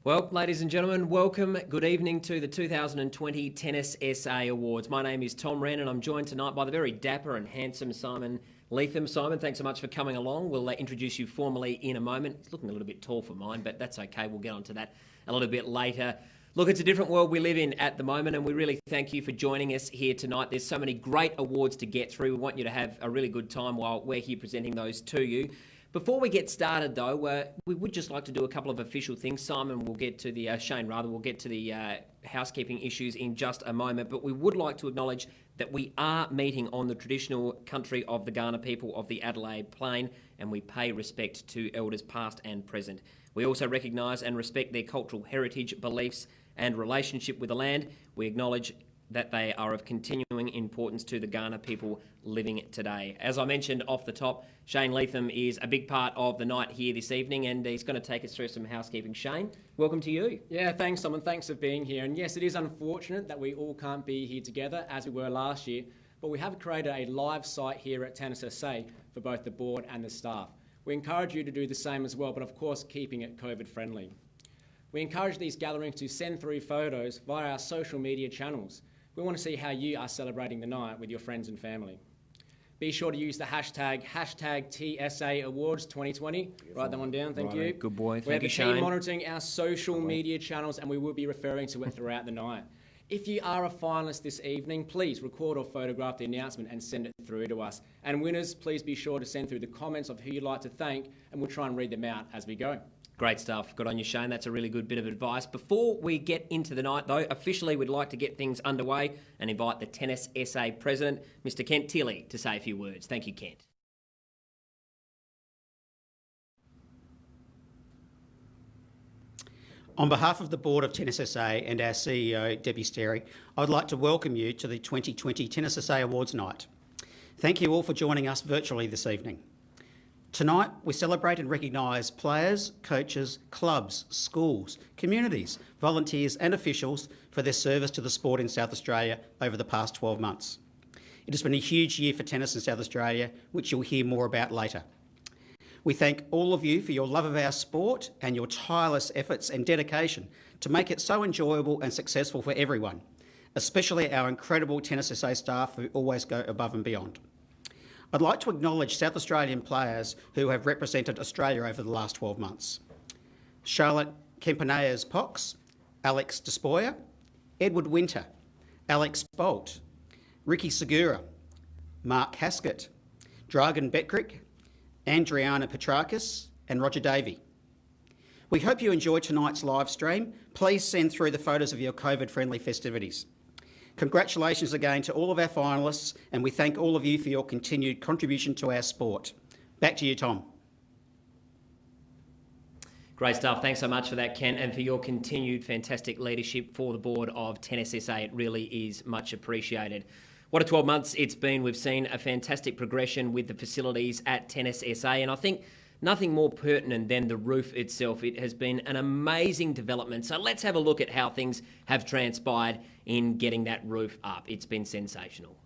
Well, ladies and gentlemen, welcome. Good evening to the 2020 Tennis SA Awards. My name is Tom Wren and I'm joined tonight by the very dapper and handsome Simon Leatham. Simon, thanks so much for coming along. We'll introduce you formally in a moment. He's looking a little bit tall for mine, but that's okay. We'll get onto that a little bit later. Look, it's a different world we live in at the moment, and we really thank you for joining us here tonight. There's so many great awards to get through. We want you to have a really good time while we're here presenting those to you. Before we get started, though, we would just like to do a couple of official things. Simon will get to the, Shane rather, will get to the housekeeping issues in just a moment, but we would like to acknowledge that we are meeting on the traditional country of the Kaurna people of the Adelaide Plain, and we pay respect to elders past and present. We also recognise and respect their cultural heritage, beliefs and relationship with the land. We acknowledge that they are of continuing importance to the Kaurna people living today. As I mentioned off the top, Shane Leatham is a big part of the night here this evening, and he's going to take us through some housekeeping. Shane, welcome to you. Yeah, thanks, Simon. Thanks for being here. And yes, it is unfortunate that we all can't be here together as we were last year, but we have created a live site here at Tennis SA for both the board and the staff. We encourage you to do the same as well, but of course keeping it COVID friendly. We encourage these gatherings to send through photos via our social media channels. We want to see how you are celebrating the night with your friends and family. Be sure to use the hashtag TSA Awards 2020. Beautiful. Write that one down, thank you. Good boy, We have thank a you, team Shane. monitoring our social media channels, and we will be referring to it throughout the night. If you are a finalist this evening, please record or photograph the announcement and send it through to us. And winners, please be sure to send through the comments of who you'd like to thank, and we'll try and read them out as we go. Great stuff. Good on you, Shane. That's a really good bit of advice. Before we get into the night, though, officially we'd like to get things underway and invite the Tennis SA President, Mr. Kent Tilley, to say a few words. Thank you, Kent. On behalf of the Board of Tennis SA and our CEO, Debbie Sterry, I would like to welcome you to the 2020 Tennis SA Awards night. Thank you all for joining us virtually this evening. Tonight, we celebrate and recognise players, coaches, clubs, schools, communities, volunteers and officials for their service to the sport in South Australia over the past 12 months. It has been a huge year for tennis in South Australia, which you'll hear more about later. We thank all of you for your love of our sport and your tireless efforts and dedication to make it so enjoyable and successful for everyone, especially our incredible Tennis SA staff who always go above and beyond. I'd like to acknowledge South Australian players who have represented Australia over the last 12 months. Charlotte Kempenaers-Pox, Alex Despoja, Edward Winter, Alex Bolt, Ricky Segura, Mark Haskett, Dragan Betkrik, Andriana Petrakis and Roger Davey. We hope you enjoy tonight's live stream. Please send through the photos of your COVID-friendly festivities. Congratulations again to all of our finalists, and we thank all of you for your continued contribution to our sport. Back to you, Tom. Great stuff. Thanks so much for that, Ken, and for your continued fantastic leadership for the board of Tennis SA. It really is much appreciated. What a 12 months it's been. We've seen a fantastic progression with the facilities at Tennis SA, and I think nothing more pertinent than the roof itself. It has been an amazing development. So let's have a look at how things have transpired in getting that roof up. It's been sensational.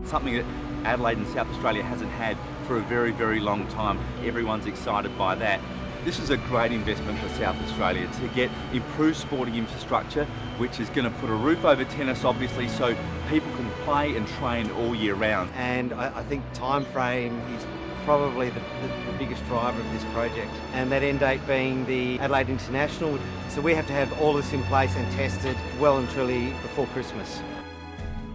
Something that Adelaide and South Australia hasn't had for a very, very long time. Everyone's excited by that. This is a great investment for South Australia to get improved sporting infrastructure, which is going to put a roof over tennis, obviously, so people can play and train all year round. And I think time frame is probably the biggest driver of this project, and that end date being the Adelaide International. So we have to have all this in place and tested well and truly before Christmas.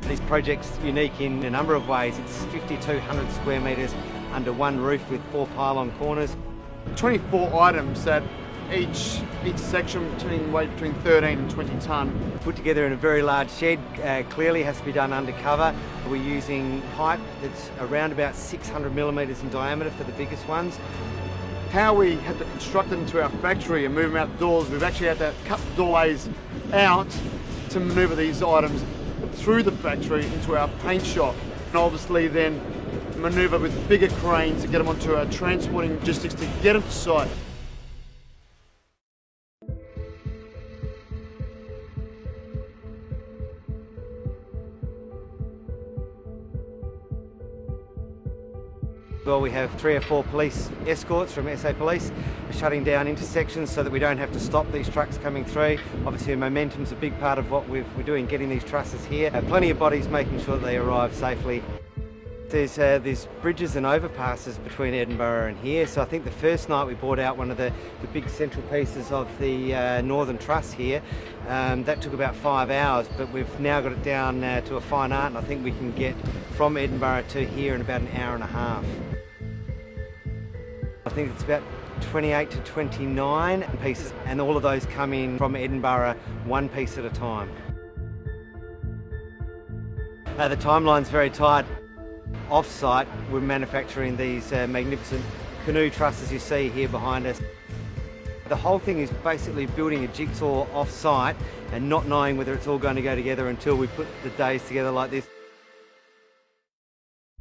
This project's unique in a number of ways. It's 5,200 square metres under one roof with 4 pylon corners. 24 items that each section weigh between 13 and 20 tonne. Put together in a very large shed, clearly has to be done undercover. We're using pipe that's around about 600 millimetres in diameter for the biggest ones. How we had to construct them into our factory and move them outdoors, we've actually had to cut the doorways out to manoeuvre these items through the factory into our paint shop, and obviously then manoeuvre with bigger cranes to get them onto our transporting logistics to get them to site. Well, we have 3 or 4 police escorts from SA Police shutting down intersections so that we don't have to stop these trucks coming through. Obviously, momentum's a big part of what we're doing, getting these trusses here. Plenty of bodies making sure that they arrive safely. There's bridges and overpasses between Edinburgh and here, so I think the first night we brought out one of the big central pieces of the Northern Truss here. That took about 5 hours, but we've now got it down to a fine art, and I think we can get from Edinburgh to here in about an hour and a half. I think it's about 28 to 29 pieces, and all of those come in from Edinburgh one piece at a time. The timeline's very tight. Off-site, we're manufacturing these magnificent canoe trusses you see here behind us. The whole thing is basically building a jigsaw off-site and not knowing whether it's all going to go together until we put the days together like this.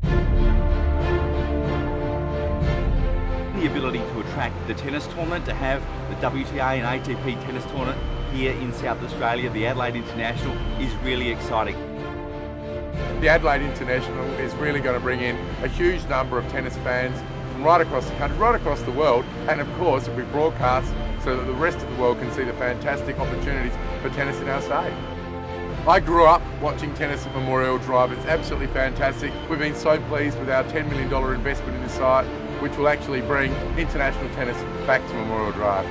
The ability to attract the tennis tournament, to have the WTA and ATP tennis tournament here in South Australia, the Adelaide International, is really exciting. The Adelaide International is really going to bring in a huge number of tennis fans from right across the country, right across the world, and of course it'll be broadcast so that the rest of the world can see the fantastic opportunities for tennis in our state. I grew up watching tennis at Memorial Drive. It's absolutely fantastic. We've been so pleased with our $10 million investment in this site, which will actually bring international tennis back to Memorial Drive.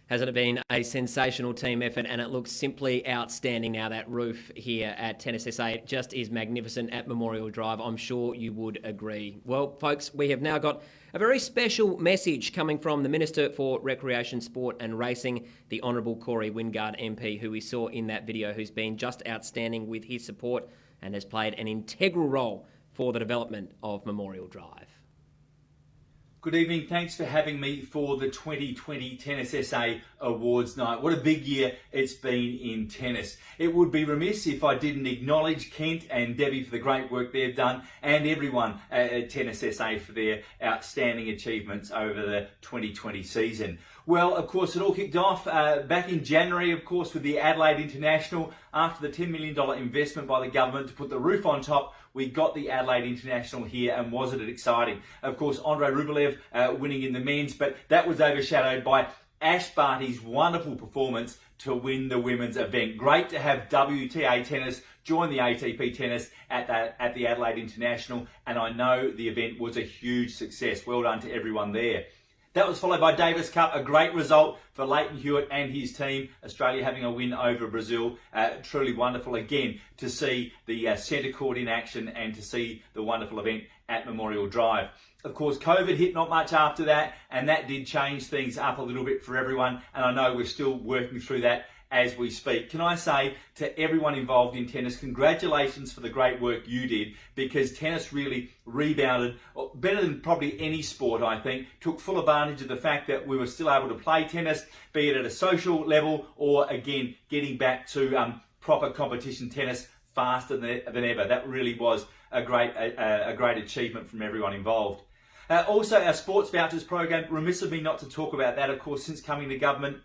Hasn't it been a sensational team effort? And it looks simply outstanding now. That roof here at Tennis SA just is magnificent at Memorial Drive. I'm sure you would agree. Well, folks, we have now got a very special message coming from the Minister for Recreation, Sport and Racing, the Honourable Corey Wingard MP, who we saw in that video, who's been just outstanding with his support and has played an integral role for the development of Memorial Drive. Good evening. Thanks for having me for the 2020 Tennis SA Awards Night. What a big year it's been in tennis. It would be remiss if I didn't acknowledge Kent and Debbie for the great work they've done, and everyone at Tennis SA for their outstanding achievements over the 2020 season. Well, of course, it all kicked off back in January, of course, with the Adelaide International. After the $10 million investment by the government to put the roof on top, we got the Adelaide International here, and wasn't it exciting? Of course, Andrei Rublev winning in the men's, but that was overshadowed by Ash Barty's wonderful performance to win the women's event. Great to have WTA tennis join the ATP tennis at the Adelaide International, and I know the event was a huge success. Well done to everyone there. That was followed by Davis Cup, a great result for Leighton Hewitt and his team. Australia having a win over Brazil. Truly wonderful again to see the centre court in action and to see the wonderful event at Memorial Drive. Of course, COVID hit not much after that, and that did change things up a little bit for everyone. And I know we're still working through that as we speak. Can I say to everyone involved in tennis, congratulations for the great work you did, because tennis really rebounded better than probably any sport, I think. Took full advantage of the fact that we were still able to play tennis, be it at a social level or, again, getting back to proper competition tennis faster than ever. That really was a great achievement from everyone involved. Also, our sports vouchers program, remiss of me not to talk about that. Of course, since coming to government,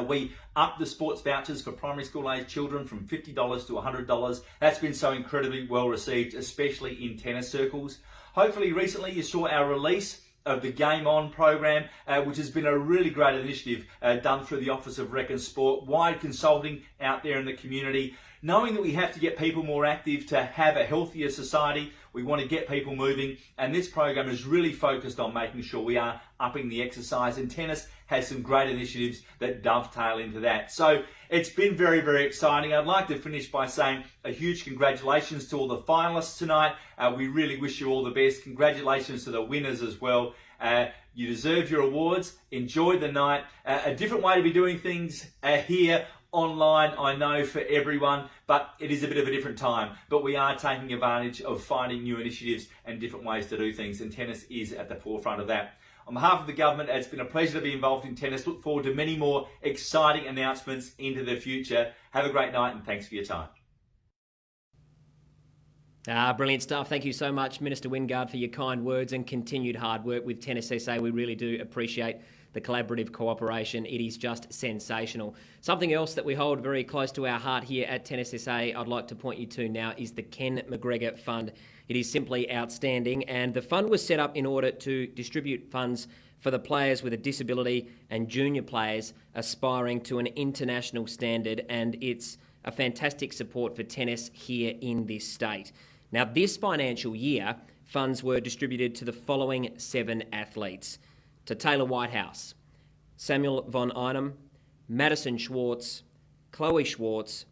we upped the sports vouchers for primary school age children from $50 to $100. That's been so incredibly well received, especially in tennis circles. Hopefully recently you saw our release of the Game On program, which has been a really great initiative done through the Office of Rec and Sport, wide consulting out there in the community. Knowing that we have to get people more active to have a healthier society, we want to get people moving, and this program is really focused on making sure we are upping the exercise, and tennis has some great initiatives that dovetail into that. So it's been very, very exciting. I'd like to finish by saying a huge congratulations to all the finalists tonight. We really wish you all the best. Congratulations to the winners as well. You deserve your awards. Enjoy the night. A different way to be doing things here online, I know, for everyone, but it is a bit of a different time. But we are taking advantage of finding new initiatives and different ways to do things, and tennis is at the forefront of that. On behalf of the government, it's been a pleasure to be involved in tennis. Look forward to many more exciting announcements into the future. Have a great night, and thanks for your time. Brilliant stuff. Thank you so much, Minister Wingard, for your kind words and continued hard work with Tennis SA. We really do appreciate the collaborative cooperation. It is just sensational. Something else that we hold very close to our heart here at Tennis SA I'd like to point you to now is the Ken McGregor Fund. It is simply outstanding, and the fund was set up in order to distribute funds for the players with a disability and junior players aspiring to an international standard, and it's a fantastic support for tennis here in this state. Now, this financial year, funds were distributed to the following 7 athletes: to Taylor Whitehouse, Samuel von Einem, Madison Schwartz, Chloe Schwartz,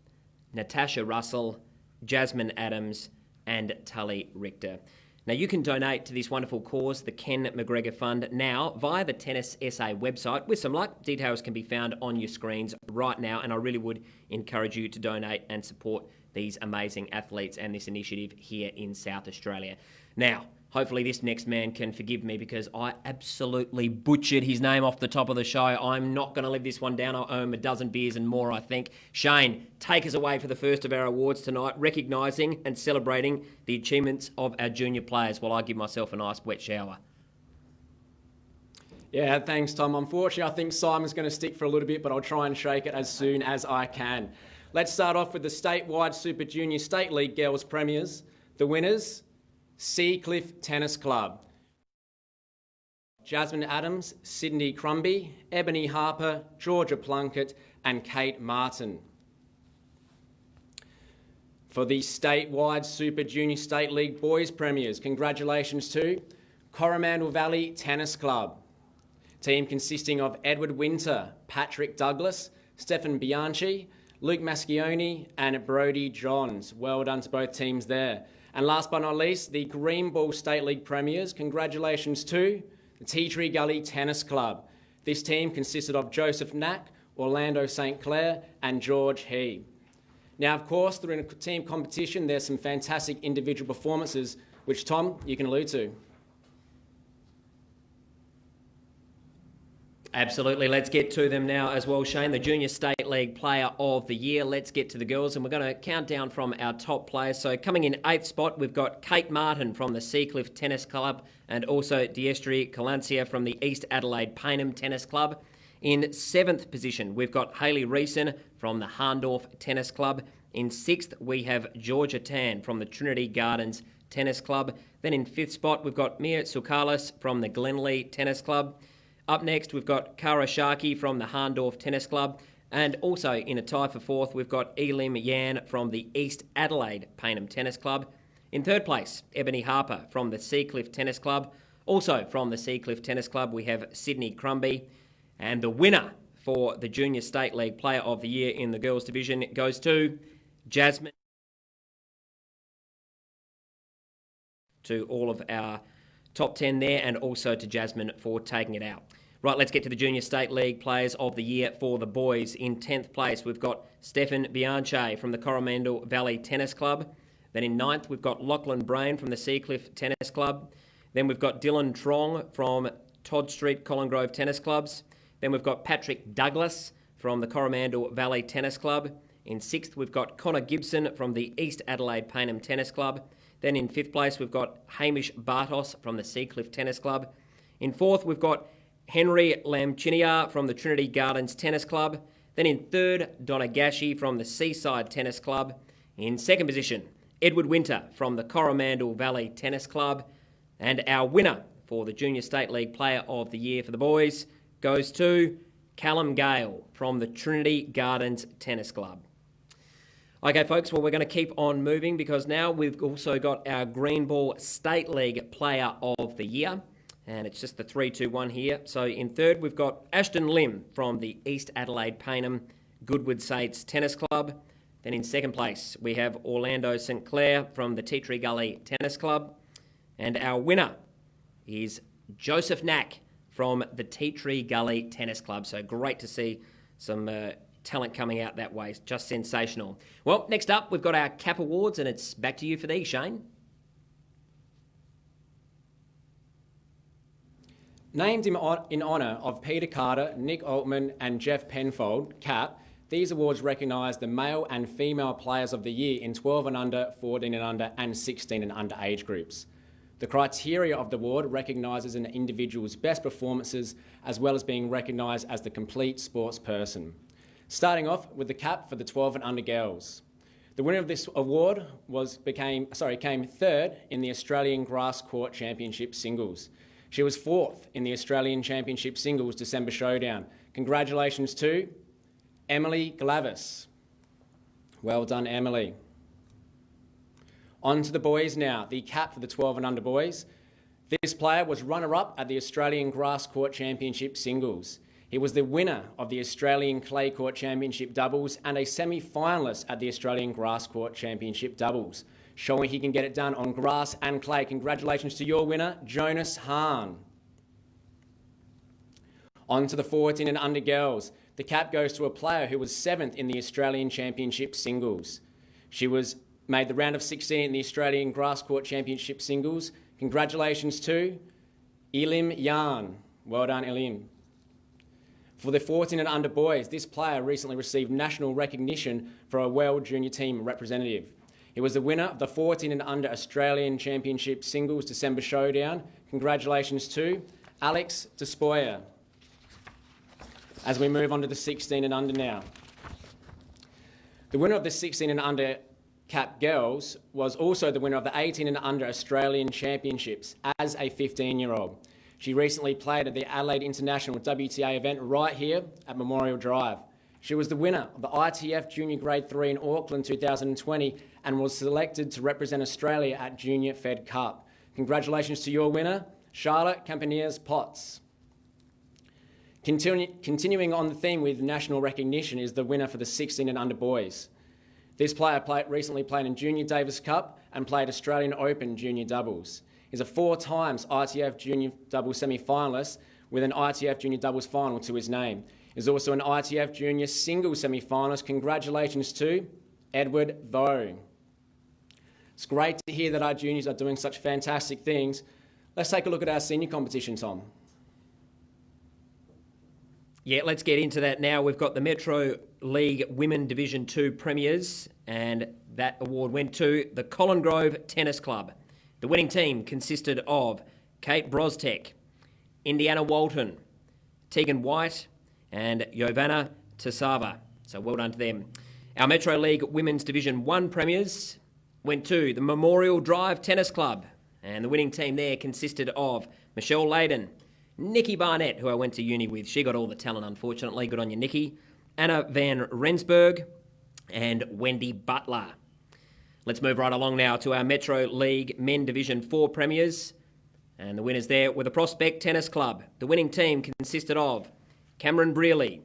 Natasha Russell, Jasmine Adams, and Tully Richter. Now, you can donate to this wonderful cause, the Ken McGregor Fund, now via the Tennis SA website. With some luck, details can be found on your screens right now, and I really would encourage you to donate and support these amazing athletes and this initiative here in South Australia. Now, hopefully this next man can forgive me because I absolutely butchered his name off the top of the show. I'm not going to live this one down. I owe him a dozen beers and more, I think. Shane, take us away for the first of our awards tonight, recognising and celebrating the achievements of our junior players while I give myself a nice wet shower. Yeah, thanks, Tom. Unfortunately, I think Simon's going to stick for a little bit, but I'll try and shake it as soon as I can. Let's start off with the statewide Super Junior State League Girls Premiers. The winners: Seacliff Tennis Club. Jasmine Adams, Sydney Crumby, Ebony Harper, Georgia Plunkett, and Kate Martin. For the statewide Super Junior State League Boys Premiers, congratulations to Coromandel Valley Tennis Club. Team consisting of Edward Winter, Patrick Douglas, Stefan Bianchi, Luke Mascioni, and Brodie Johns. Well done to both teams there. And last but not least, the Green Ball State League Premiers, congratulations to the Tea Tree Gully Tennis Club. This team consisted of Joseph Knack, Orlando St. Clair, and George He. Now, of course, through a team competition, there's some fantastic individual performances, which, Tom, you can allude to. Absolutely. Let's get to them now as well, Shane. The Junior State League Player of the Year. Let's get to the girls, and we're going to count down from our top players. So coming in 8th spot, we've got Kate Martin from the Seacliff Tennis Club and also Diestri Calancia from the East Adelaide Payneham Tennis Club. In 7th position, we've got Hayley Reeson from the Harndorf Tennis Club. In 6th, we have Georgia Tan from the Trinity Gardens Tennis Club. Then in 5th spot, we've got Mia Tsoukalis from the Glenlee Tennis Club. Up next, we've got Kara Sharkey from the Harndorf Tennis Club. And also in a tie for 4th, we've got Elim Yan from the East Adelaide Payneham Tennis Club. In 3rd place, Ebony Harper from the Seacliff Tennis Club. Also from the Seacliff Tennis Club, we have Sydney Crumby. And the winner for the Junior State League Player of the Year in the girls division goes to Jasmine. To all of our top 10 there, and also to Jasmine for taking it out. Right, let's get to the Junior State League Players of the Year for the boys. In 10th place, we've got Stefan Bianchi from the Coromandel Valley Tennis Club. Then in 9th, we've got Lachlan Brain from the Seacliff Tennis Club. Then we've got Dylan Trong from Todd Street Colin Grove Tennis Clubs. Then we've got Patrick Douglas from the Coromandel Valley Tennis Club. In 6th, we've got Connor Gibson from the East Adelaide Payneham Tennis Club. Then in 5th place, we've got Hamish Bartos from the Seacliff Tennis Club. In 4th, we've got Henry Lamchinia from the Trinity Gardens Tennis Club. Then in 3rd, Donna Gashi from the Seaside Tennis Club. In 2nd position, Edward Winter from the Coromandel Valley Tennis Club. And our winner for the Junior State League Player of the Year for the boys goes to Callum Gale from the Trinity Gardens Tennis Club. Okay, folks, well, we're going to keep on moving because now we've also got our Green Ball State League Player of the Year, and it's just the 3-2-1 here. So in 3rd, we've got Ashton Lim from the East Adelaide Payneham Goodwood Saints Tennis Club. Then in 2nd place, we have Orlando St. Clair from the Tea Tree Gully Tennis Club. And our winner is Joseph Knack from the Tea Tree Gully Tennis Club. So great to see some talent coming out that way. It's just sensational. Well, next up, we've got our CAP Awards, and it's back to you for these, Shane. Named in honour of Peter Carter, Nick Altman and Jeff Penfold, CAP, These awards recognise the male and female players of the year in 12 and under, 14 and under, and 16 and under age groups. The criteria of the award recognises an individual's best performances as well as being recognised as the complete sports person. Starting off with the cap for the 12 and under girls. The winner of this award came third in the Australian Grass Court Championship Singles. She was fourth in the Australian Championship Singles December Showdown. Congratulations to Emily Glavis. Well done, Emily. On to the boys now. The cap for the 12 and under boys. This player was runner-up at the Australian Grass Court Championship Singles. He was the winner of the Australian Clay Court Championship Doubles and a semi-finalist at the Australian Grass Court Championship Doubles, showing he can get it done on grass and clay. Congratulations to your winner, Jonas Hahn. On to the 14 and under girls. The cap goes to a player who was 7th in the Australian Championship Singles. She made the round of 16 in the Australian Grass Court Championship Singles. Congratulations to Elim Yan. Well done, Elim. For the 14 and under boys, this player recently received national recognition for a World Junior Team representative. He was the winner of the 14 and under Australian Championship Singles December Showdown. Congratulations to Alex Despoya. As we move on to the 16 and under now. The winner of the 16 and under cap girls was also the winner of the 18 and under Australian Championships as a 15-year-old. She recently played at the Adelaide International WTA event right here at Memorial Drive. She was the winner of the ITF Junior Grade 3 in Auckland 2020 and was selected to represent Australia at Junior Fed Cup. Congratulations to your winner, Charlotte Campaniers-Potts. Continuing on the theme with national recognition is the winner for the 16 and under boys. This player recently played in Junior Davis Cup and played Australian Open Junior Doubles. He's a 4 times ITF Junior Doubles semi-finalist with an ITF Junior Doubles final to his name. He's also an ITF Junior Singles semi-finalist. Congratulations to Edward Vo. It's great to hear that our juniors are doing such fantastic things. Let's take a look at our senior competition, Tom. Yeah, let's get into that now. We've got the Metro League Women Division 2 Premiers, and that award went to the Colin Grove Tennis Club. The winning team consisted of Kate Brostek, Indiana Walton, Tegan White, and Giovanna Tasava. So well done to them. Our Metro League Women's Division 1 Premiers went to the Memorial Drive Tennis Club, and the winning team there consisted of Michelle Layden, Nikki Barnett, who I went to uni with. She got all the talent, unfortunately. Good on you, Nikki. Anna Van Rensburg and Wendy Butler. Let's move right along now to our Metro League Men Division 4 Premiers. And the winners there were the Prospect Tennis Club. The winning team consisted of Cameron Brearley,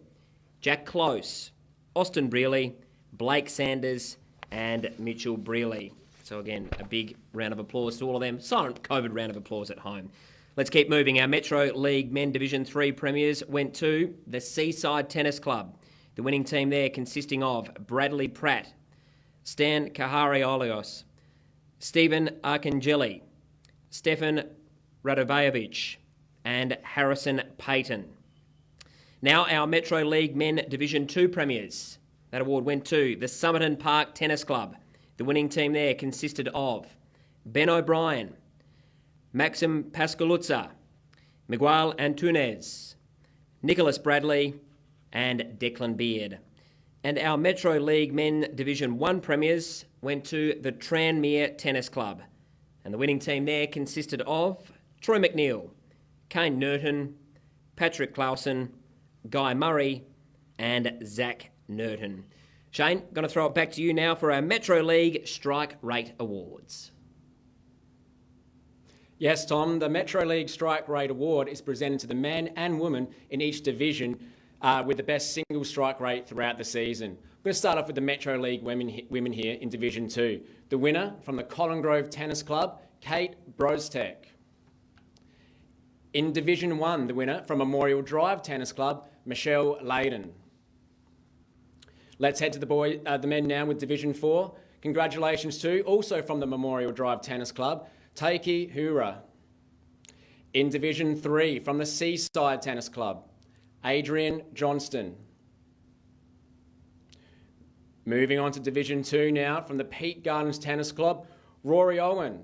Jack Close, Austin Brearley, Blake Sanders and Mitchell Brearley. So again, a big round of applause to all of them. Silent COVID round of applause at home. Let's keep moving. Our Metro League Men Division 3 Premiers went to the Seaside Tennis Club. The winning team there consisting of Bradley Pratt, Stan Kahariolios, Stephen Arcangeli, Stefan Radovajevic, and Harrison Payton. Now our Metro League Men Division 2 Premiers. That award went to the Somerton Park Tennis Club. The winning team there consisted of Ben O'Brien, Maxim Pascaluzza, Miguel Antunes, Nicholas Bradley, and Declan Beard. And our Metro League Men Division 1 Premiers went to the Tranmere Tennis Club. And the winning team there consisted of Troy McNeil, Kane Nurton, Patrick Clausen, Guy Murray, and Zach Nurton. Shane, going to throw it back to you now for our Metro League Strike Rate Awards. Yes, Tom, the Metro League Strike Rate Award is presented to the men and women in each division with the best single strike rate throughout the season. I'm going to start off with the Metro League women here in Division 2. The winner from the Colin Grove Tennis Club, Kate Brostek. In Division 1, the winner from Memorial Drive Tennis Club, Michelle Layden. Let's head to the men now with Division 4. Congratulations to, also from the Memorial Drive Tennis Club, Taiki Hura. In Division 3, from the Seaside Tennis Club, Adrian Johnston. Moving on to Division 2 now, from the Peak Gardens Tennis Club, Rory Owen.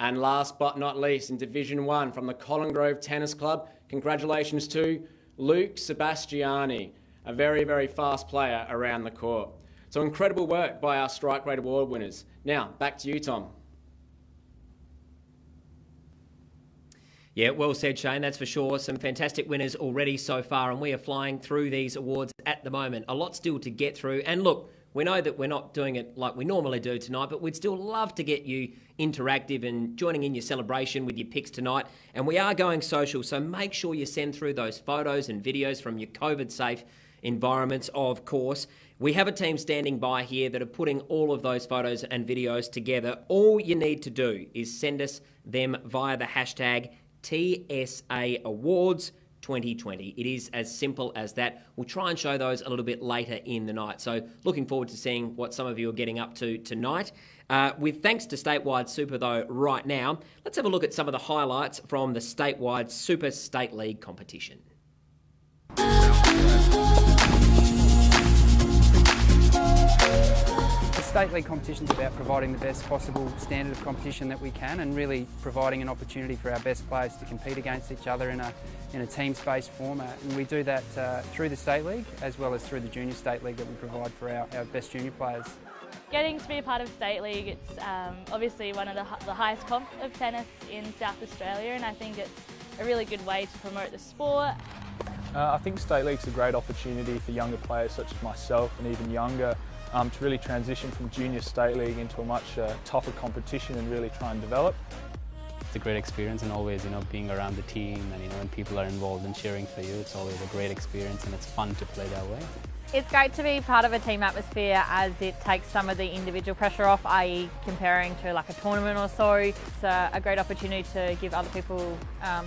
And last but not least, in Division 1, from the Colin Grove Tennis Club, congratulations to Luke Sebastiani, a very, very fast player around the court. So incredible work by our Strike Rate Award winners. Now, back to you, Tom. Yeah, well said, Shane. That's for sure. Some fantastic winners already so far, and we are flying through these awards at the moment. A lot still to get through. And look, we know that we're not doing it like we normally do tonight, but we'd still love to get you interactive and joining in your celebration with your picks tonight. And we are going social, so make sure you send through those photos and videos from your COVID-safe environments, of course. We have a team standing by here that are putting all of those photos and videos together. All you need to do is send us them via the hashtag TSA Awards 2020. It is as simple as that. We'll try and show those a little bit later in the night. So looking forward to seeing what some of you are getting up to tonight. With thanks to Statewide Super though right now, let's have a look at some of the highlights from the Statewide Super State League competition. The State League competition is about providing the best possible standard of competition that we can, and really providing an opportunity for our best players to compete against each other in a team-based format. And we do that through the State League as well as through the Junior State League that we provide for our best junior players. Getting to be a part of State League, it's obviously one of the highest comp of tennis in South Australia, and I think it's a really good way to promote the sport. I think State League's a great opportunity for younger players such as myself and even younger to really transition from Junior State League into a much tougher competition and really try and develop. It's a great experience, and always, being around the team and, when people are involved and cheering for you, it's always a great experience, and it's fun to play that way. It's great to be part of a team atmosphere, as it takes some of the individual pressure off, i.e. comparing to like a tournament or so. It's a great opportunity to give other people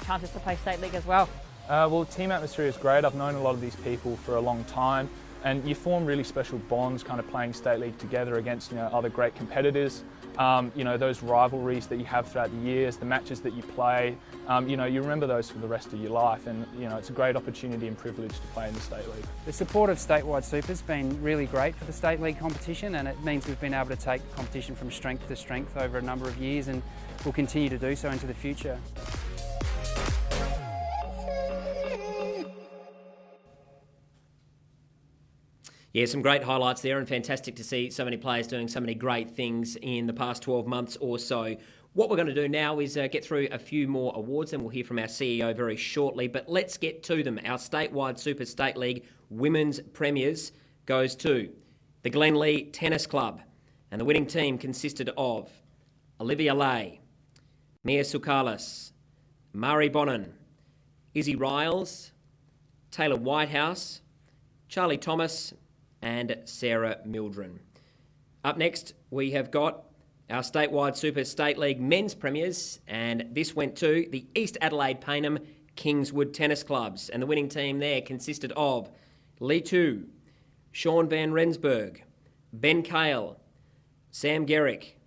chances to play State League as well. Well, team atmosphere is great. I've known a lot of these people for a long time, and you form really special bonds kind of playing State League together against other great competitors. Those rivalries that you have throughout the years, the matches that you play, you remember those for the rest of your life, and it's a great opportunity and privilege to play in the State League. The support of Statewide Super's been really great for the State League competition, and it means we've been able to take competition from strength to strength over a number of years, and we'll continue to do so into the future. Yeah, some great highlights there, and fantastic to see so many players doing so many great things in the past 12 months or so. What we're going to do now is get through a few more awards, and we'll hear from our CEO very shortly, but let's get to them. Our Statewide Super State League Women's Premiers goes to the Glenlee Tennis Club, and the winning team consisted of Olivia Lay, Mia Soukalis, Mari Bonin, Izzy Riles, Taylor Whitehouse, Charlie Thomas, and Sarah Mildren. Up next, we have got our Statewide Super State League Men's Premiers, and this went to the East Adelaide Payneham Kingswood Tennis Clubs, and the winning team there consisted of Lee Tu, Sean Van Rensburg, Ben Cale, Sam Gerrick,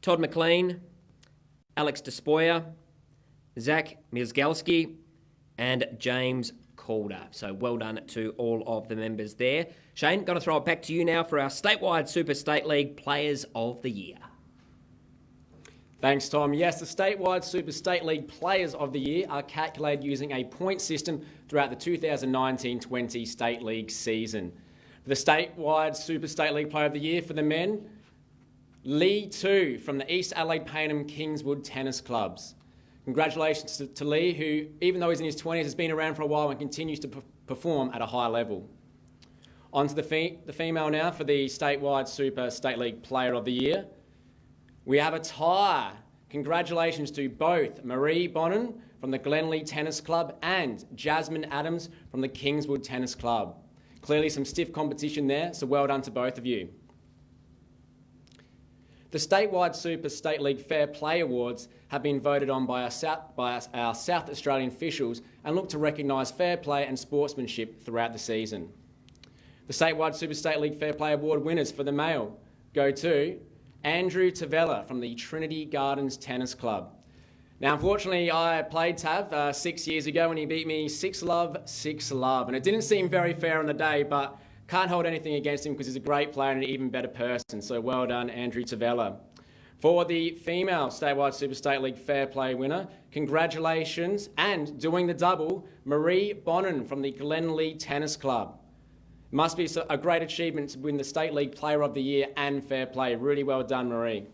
Todd McLean, Alex Despoja, Zach Mizgalski, and James Calder. So well done to all of the members there. Shane, going to throw it back to you now for our Statewide Super State League Players of the Year. Thanks, Tom. Yes, the Statewide Super State League Players of the Year are calculated using a point system throughout the 2019-20 State League season. For the Statewide Super State League Player of the Year for the men, Lee Tu from the East Adelaide Payneham Kingswood Tennis Clubs. Congratulations to Lee, who, even though he's in his 20s, has been around for a while and continues to perform at a high level. On to the female now for the Statewide Super State League Player of the Year. We have a tie. Congratulations to both Marie Bonin from the Glenlee Tennis Club and Jasmine Adams from the Kingswood Tennis Club. Clearly some stiff competition there, so well done to both of you. The Statewide Super State League Fair Play Awards have been voted on by our South Australian officials and look to recognise fair play and sportsmanship throughout the season. The Statewide Super State League Fair Play Award winners for the male go to Andrew Tavella from the Trinity Gardens Tennis Club. Now, unfortunately, I played Tav 6 years ago and he beat me 6-love, 6-love. And it didn't seem very fair on the day, but Can't hold anything against him because he's a great player and an even better person, so well done, Andrew Tavella. For the female statewide Super State League Fair Play winner, congratulations, and doing the double, Marie Bonnen from the Glenlee Tennis Club. Must be a great achievement to win the State League Player of the Year and Fair Play. Really well done, Marie.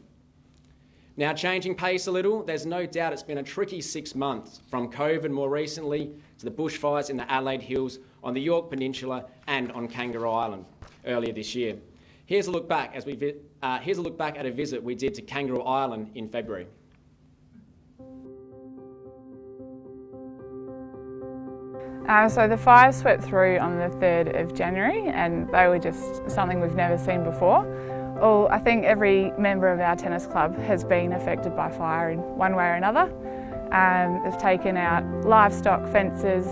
Now, changing pace a little, there's no doubt it's been a tricky 6 months, from COVID more recently to the bushfires in the Adelaide Hills, on the York Peninsula and on Kangaroo Island earlier this year. Here's a look back at a visit we did to Kangaroo Island in February. So the fires swept through on the 3rd of January and they were just something we've never seen before. I think every member of our tennis club has been affected by fire in one way or another. They've taken out livestock, fences,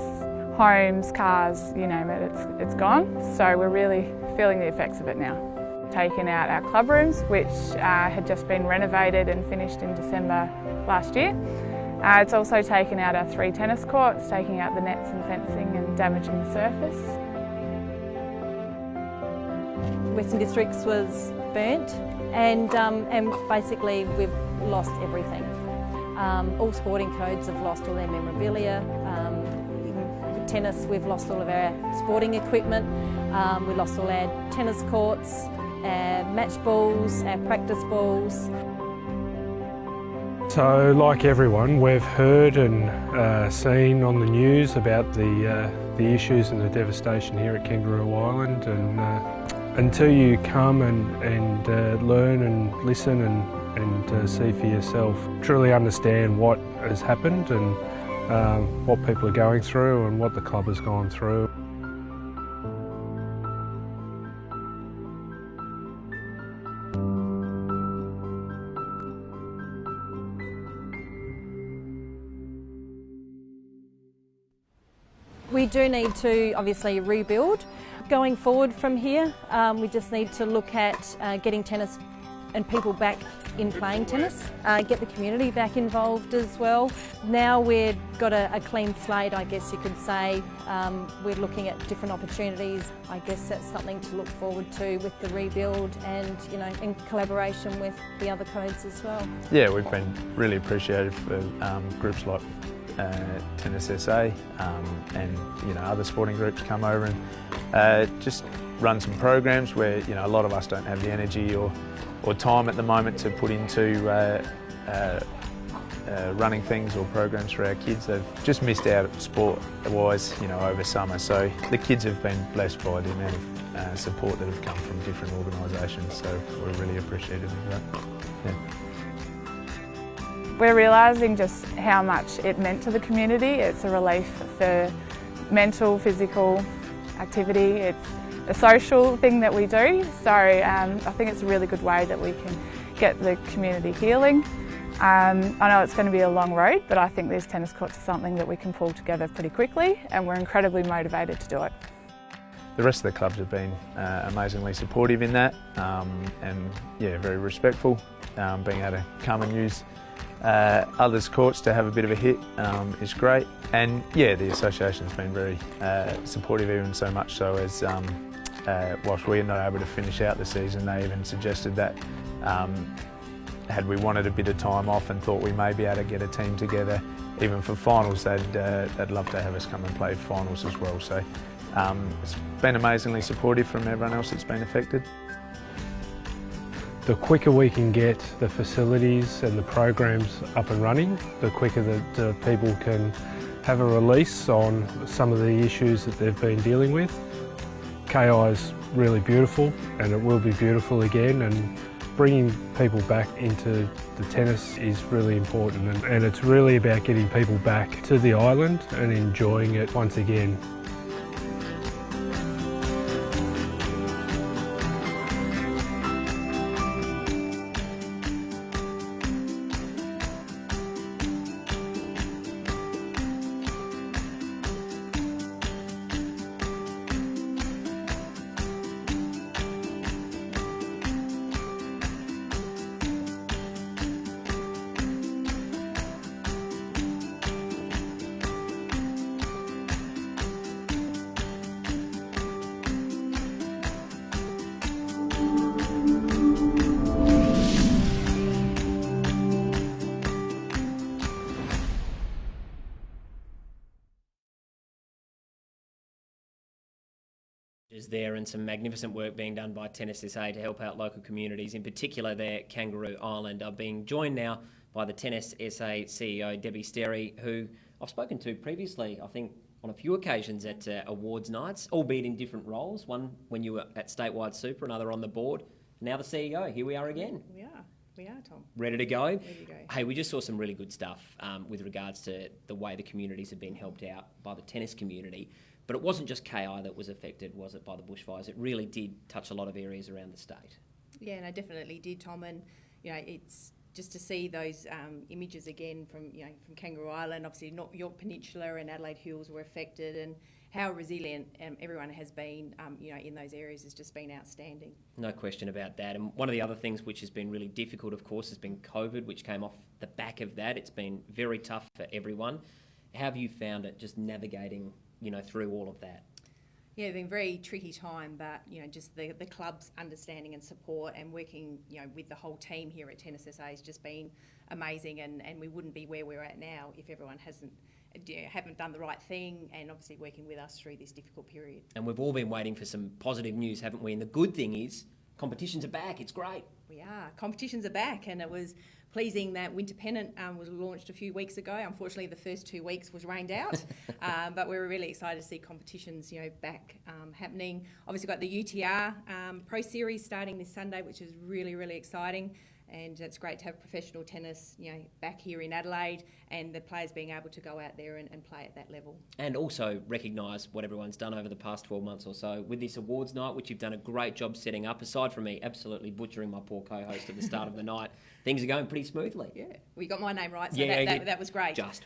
homes, cars, you name it, it's gone. So we're really feeling the effects of it now. Taken out our club rooms, which had just been renovated and finished in December last year. It's also taken out our 3 tennis courts, taking out the nets and fencing and damaging the surface. Western Districts was burnt and basically we've lost everything. All sporting codes have lost all their memorabilia. With tennis, we've lost all of our sporting equipment. We lost all our tennis courts, our match balls, our practice balls. So, like everyone, we've heard and seen on the news about the issues and the devastation here at Kangaroo Island, and until you come and learn and listen and see for yourself, truly understand what has happened and what people are going through and what the club has gone through. We do need to obviously rebuild. Going forward from here, we just need to look at getting tennis and people back in playing tennis, get the community back involved as well. Now we've got a clean slate, I guess you could say. We're looking at different opportunities. I guess that's something to look forward to with the rebuild and, you know, in collaboration with the other codes as well. Yeah, we've been really appreciative for groups like Tennis SA and other sporting groups come over and just run some programs where a lot of us don't have the energy or time at the moment to put into running things or programs for our kids. They've just missed out sport-wise over summer, so the kids have been blessed by the amount of support that have come from different organisations, so we're really appreciative of that. Yeah. We're realising just how much it meant to the community. It's a relief for mental, physical activity. It's a social thing that we do, so I think it's a really good way that we can get the community healing. I know it's going to be a long road, but I think these tennis courts are something that we can pull together pretty quickly, and we're incredibly motivated to do it. The rest of the clubs have been amazingly supportive in that, and yeah, very respectful. Being able to come and use others' courts to have a bit of a hit is great, and yeah, the association's been very supportive, even so much so as whilst we're not able to finish out the season, they even suggested that had we wanted a bit of time off and thought we may be able to get a team together even for finals, they'd love to have us come and play finals as well. So it's been amazingly supportive from everyone else that's been affected. The quicker we can get the facilities and the programs up and running, the quicker that people can have a release on some of the issues that they've been dealing with. KI is really beautiful, and it will be beautiful again, and bringing people back into the tennis is really important, and it's really about getting people back to the island and enjoying it once again. Is there and some magnificent work being done by Tennis SA to help out local communities, in particular there Kangaroo Island. I'm being joined now by the Tennis SA CEO, Debbie Sterry, who I've spoken to previously, I think, on a few occasions at awards nights, albeit in different roles. One when you were at Statewide Super, another on the board. Now the CEO. Here we are again. We are, Tom. Ready to go? Ready to go. Hey, we just saw some really good stuff with regards to the way the communities have been helped out by the tennis community. But it wasn't just KI that was affected, was it, by the bushfires? It really did touch a lot of areas around the state. Yeah, no, definitely did, Tom. And, it's just to see those images again from Kangaroo Island. Obviously, York Peninsula and Adelaide Hills were affected, and how resilient everyone has been, in those areas has just been outstanding. No question about that. And one of the other things which has been really difficult, of course, has been COVID, which came off the back of that. It's been very tough for everyone. How have you found it just navigating, through all of that? Yeah, it's been a very tricky time, but, just the club's understanding and support and working, with the whole team here at Tennis SA has just been amazing, and we wouldn't be where we're at now if everyone haven't done the right thing, and obviously working with us through this difficult period. And we've all been waiting for some positive news, haven't we? And the good thing is competitions are back. It's great. We are. Competitions are back, and it was pleasing that Winter Pennant was launched a few weeks ago. Unfortunately, the first 2 weeks was rained out, but we were really excited to see competitions, back happening. Obviously, got the UTR Pro Series starting this Sunday, which is really, really exciting. And it's great to have professional tennis, back here in Adelaide, and the players being able to go out there and play at that level. And also recognise what everyone's done over the past 12 months or so with this awards night, which you've done a great job setting up. Aside from me absolutely butchering my poor co-host at the start of the night, things are going pretty smoothly. Yeah, we got my name right, so yeah, that was great. Just.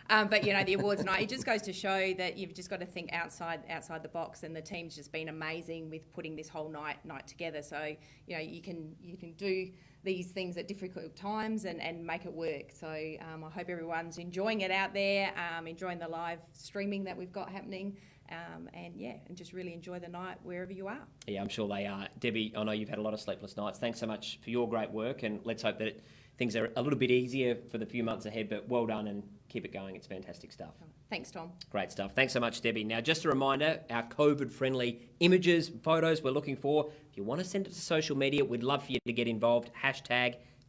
But, the awards night, it just goes to show that you've just got to think outside the box, and the team's just been amazing with putting this whole night together. So, you can do these things at difficult times and make it work. So I hope everyone's enjoying it out there, enjoying the live streaming that we've got happening, and just really enjoy the night wherever you are. Yeah, I'm sure they are. Debbie, I know you've had a lot of sleepless nights. Thanks so much for your great work, and let's hope that things are a little bit easier for the few months ahead, but well done and keep it going. It's fantastic stuff. Thanks, Tom. Great stuff. Thanks so much, Debbie. Now, just a reminder, our COVID-friendly images, photos we're looking for. If you want to send it to social media, we'd love for you to get involved.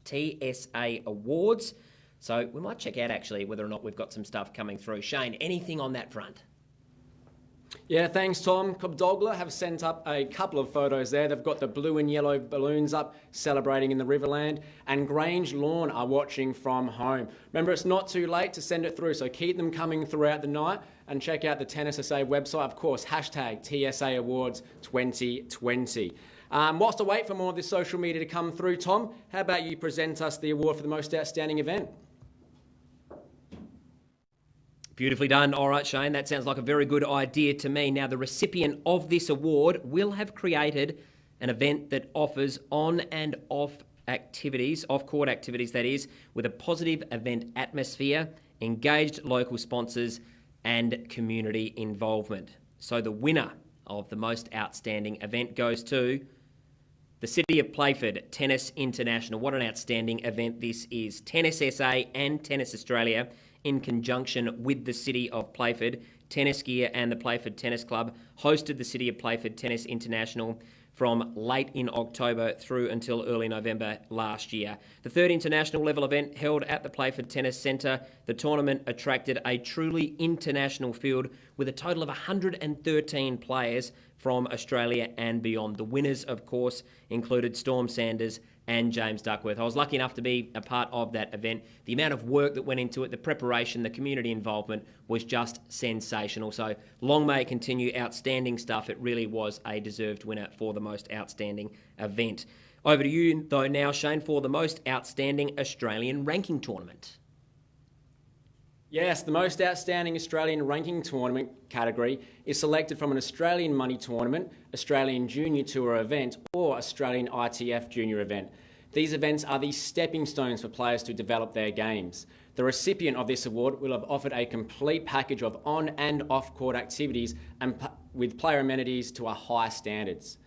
#TSA Awards. So we might check out, actually, whether or not we've got some stuff coming through. Shane, anything on that front? Yeah, thanks, Tom. Cobdogla have sent up a couple of photos there. They've got the blue and yellow balloons up celebrating in the Riverland, and Grange Lawn are watching from home. Remember, it's not too late to send it through, so keep them coming throughout the night, and check out the Tennis SA website, of course, #TSA Awards 2020. Whilst I wait for more of this social media to come through, Tom, how about you present us the award for the most outstanding event? Beautifully done. All right, Shane, that sounds like a very good idea to me. Now, the recipient of this award will have created an event that offers on and off activities, off-court activities that is, with a positive event atmosphere, engaged local sponsors and community involvement. So the winner of the most outstanding event goes to the City of Playford Tennis International. What an outstanding event this is. Tennis SA and Tennis Australia, in conjunction with the City of Playford, Tennis Gear and the Playford Tennis Club, hosted the City of Playford Tennis International from late in October through until early November last year. The third international level event held at the Playford Tennis Centre. The tournament attracted a truly international field with a total of 113 players from Australia and beyond. The winners, of course, included Storm Sanders and James Duckworth. I was lucky enough to be a part of that event. The amount of work that went into it, the preparation, the community involvement was just sensational. So long may it continue. Outstanding stuff. It really was a deserved winner for the most outstanding event. Over to you, though, now, Shane, for the most outstanding Australian ranking tournament. Yes, the most outstanding Australian ranking tournament category is selected from an Australian money tournament, Australian Junior Tour event, or Australian ITF Junior event. These events are the stepping stones for players to develop their games. The recipient of this award will have offered a complete package of on and off-court activities and with player amenities to a high standards.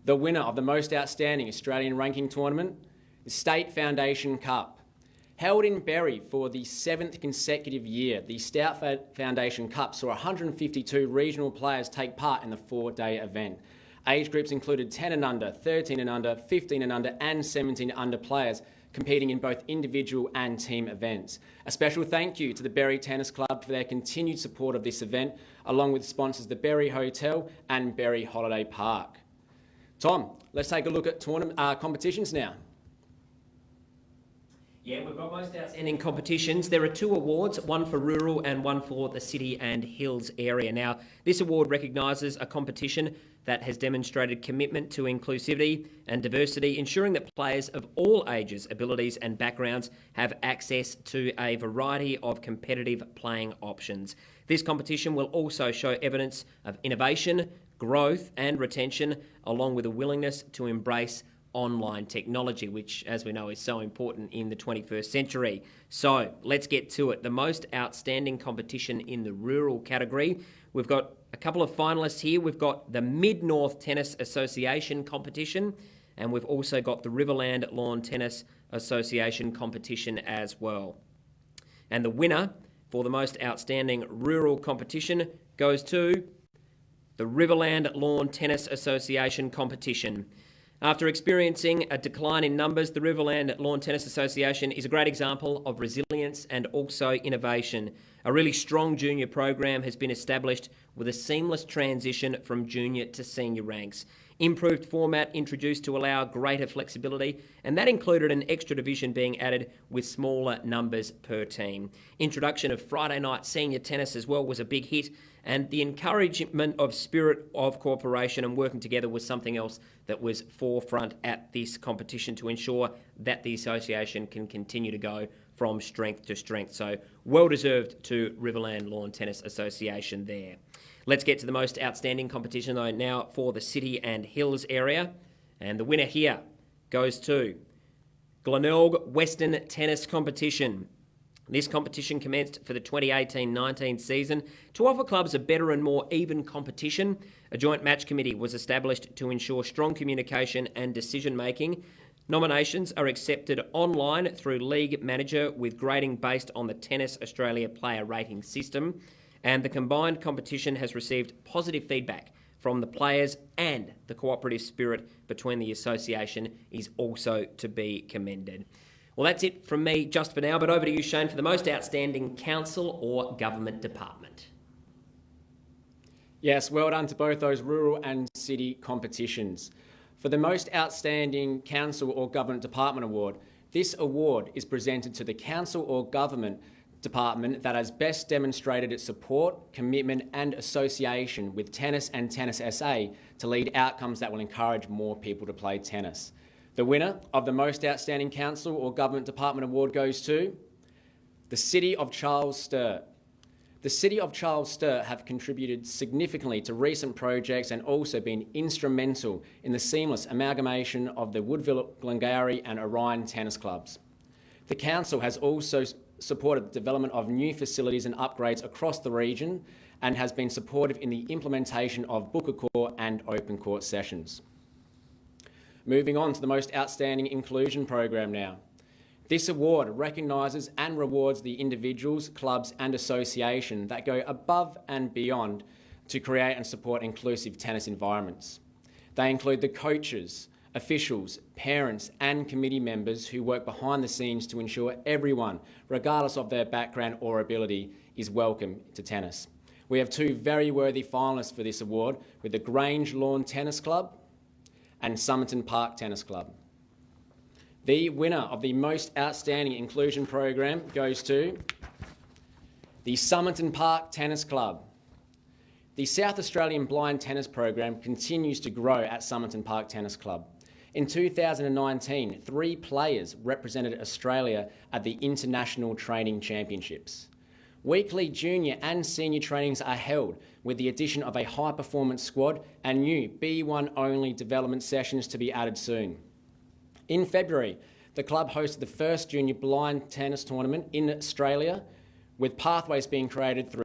The winner of the most outstanding Australian ranking tournament is State Foundation Cup. Held in Berry for the 7th consecutive year, the Stout Foundation Cup saw 152 regional players take part in the 4-day event. Age groups included 10 and under, 13 and under, 15 and under and 17 and under players competing in both individual and team events. A special thank you to the Berry Tennis Club for their continued support of this event, along with sponsors the Berry Hotel and Berry Holiday Park. Tom, let's take a look at competitions now. Yeah, we've got most outstanding competitions. There are 2 awards, one for rural and one for the city and hills area. Now, this award recognises a competition that has demonstrated commitment to inclusivity and diversity, ensuring that players of all ages, abilities and backgrounds have access to a variety of competitive playing options. This competition will also show evidence of innovation, growth and retention, along with a willingness to embrace online technology, which, as we know, is so important in the 21st century. So let's get to it. The most outstanding competition in the rural category. We've got a couple of finalists here. We've got the Mid-North Tennis Association competition, and we've also got the Riverland Lawn Tennis Association competition as well. And the winner for the most outstanding rural competition goes to the Riverland Lawn Tennis Association competition. After experiencing a decline in numbers, the Riverland Lawn Tennis Association is a great example of resilience and also innovation. A really strong junior program has been established with a seamless transition from junior to senior ranks. Improved format introduced to allow greater flexibility, and that included an extra division being added with smaller numbers per team. Introduction of Friday night senior tennis as well was a big hit, and the encouragement of spirit of cooperation and working together was something else that was forefront at this competition to ensure that the association can continue to go from strength to strength. So well deserved to Riverland Lawn Tennis Association there. Let's get to the most outstanding competition though now for the City and Hills area. And the winner here goes to Glenelg Western Tennis Competition. This competition commenced for the 2018-19 season. To offer clubs a better and more even competition, a joint match committee was established to ensure strong communication and decision-making. Nominations are accepted online through League Manager with grading based on the Tennis Australia player rating system. And the combined competition has received positive feedback from the players, and the cooperative spirit between the association is also to be commended. Well, that's it from me just for now, but over to you, Shane, for the most outstanding council or government department. Yes, well done to both those rural and city competitions. For the most outstanding council or government department award, this award is presented to the council or government department that has best demonstrated its support, commitment and association with tennis and Tennis SA to lead outcomes that will encourage more people to play tennis. The winner of the most outstanding council or government department award goes to the City of Charles Sturt. The City of Charles Sturt have contributed significantly to recent projects and also been instrumental in the seamless amalgamation of the Woodville, Glengarry and Orion tennis clubs. The council has also supported the development of new facilities and upgrades across the region and has been supportive in the implementation of Booker Court and Open Court sessions. Moving on to the most outstanding inclusion program now. This award recognises and rewards the individuals, clubs and association that go above and beyond to create and support inclusive tennis environments. They include the coaches, officials, parents and committee members who work behind the scenes to ensure everyone, regardless of their background or ability, is welcome to tennis. We have 2 very worthy finalists for this award with the Grange Lawn Tennis Club and Somerton Park Tennis Club. The winner of the most outstanding inclusion program goes to the Somerton Park Tennis Club. The South Australian Blind Tennis Program continues to grow at Somerton Park Tennis Club. In 2019, 3 players represented Australia at the International Training Championships. Weekly junior and senior trainings are held with the addition of a high-performance squad and new B1 only development sessions to be added soon. In February, the club hosted the first junior blind tennis tournament in Australia, with pathways being created through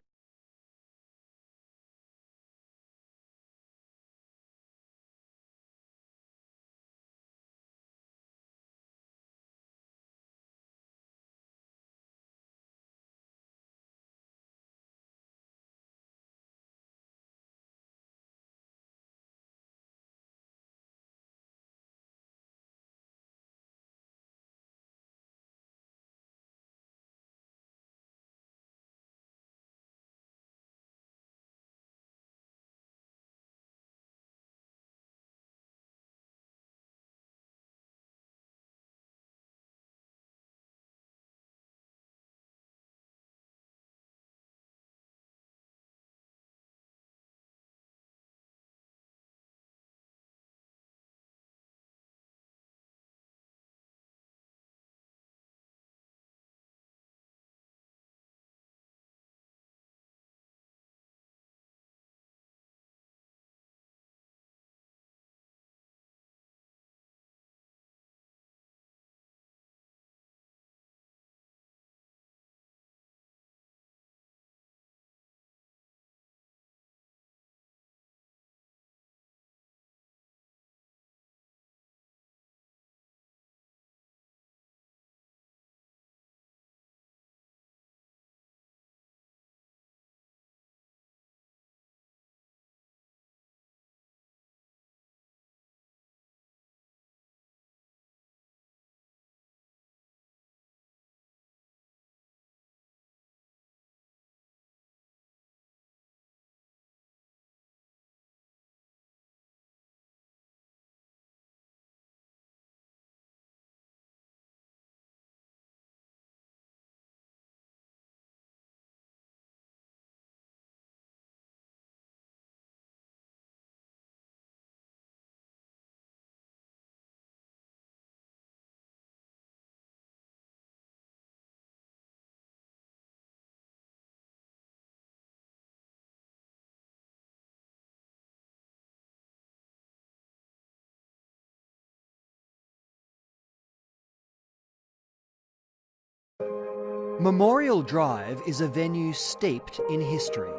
Memorial Drive is a venue steeped in history.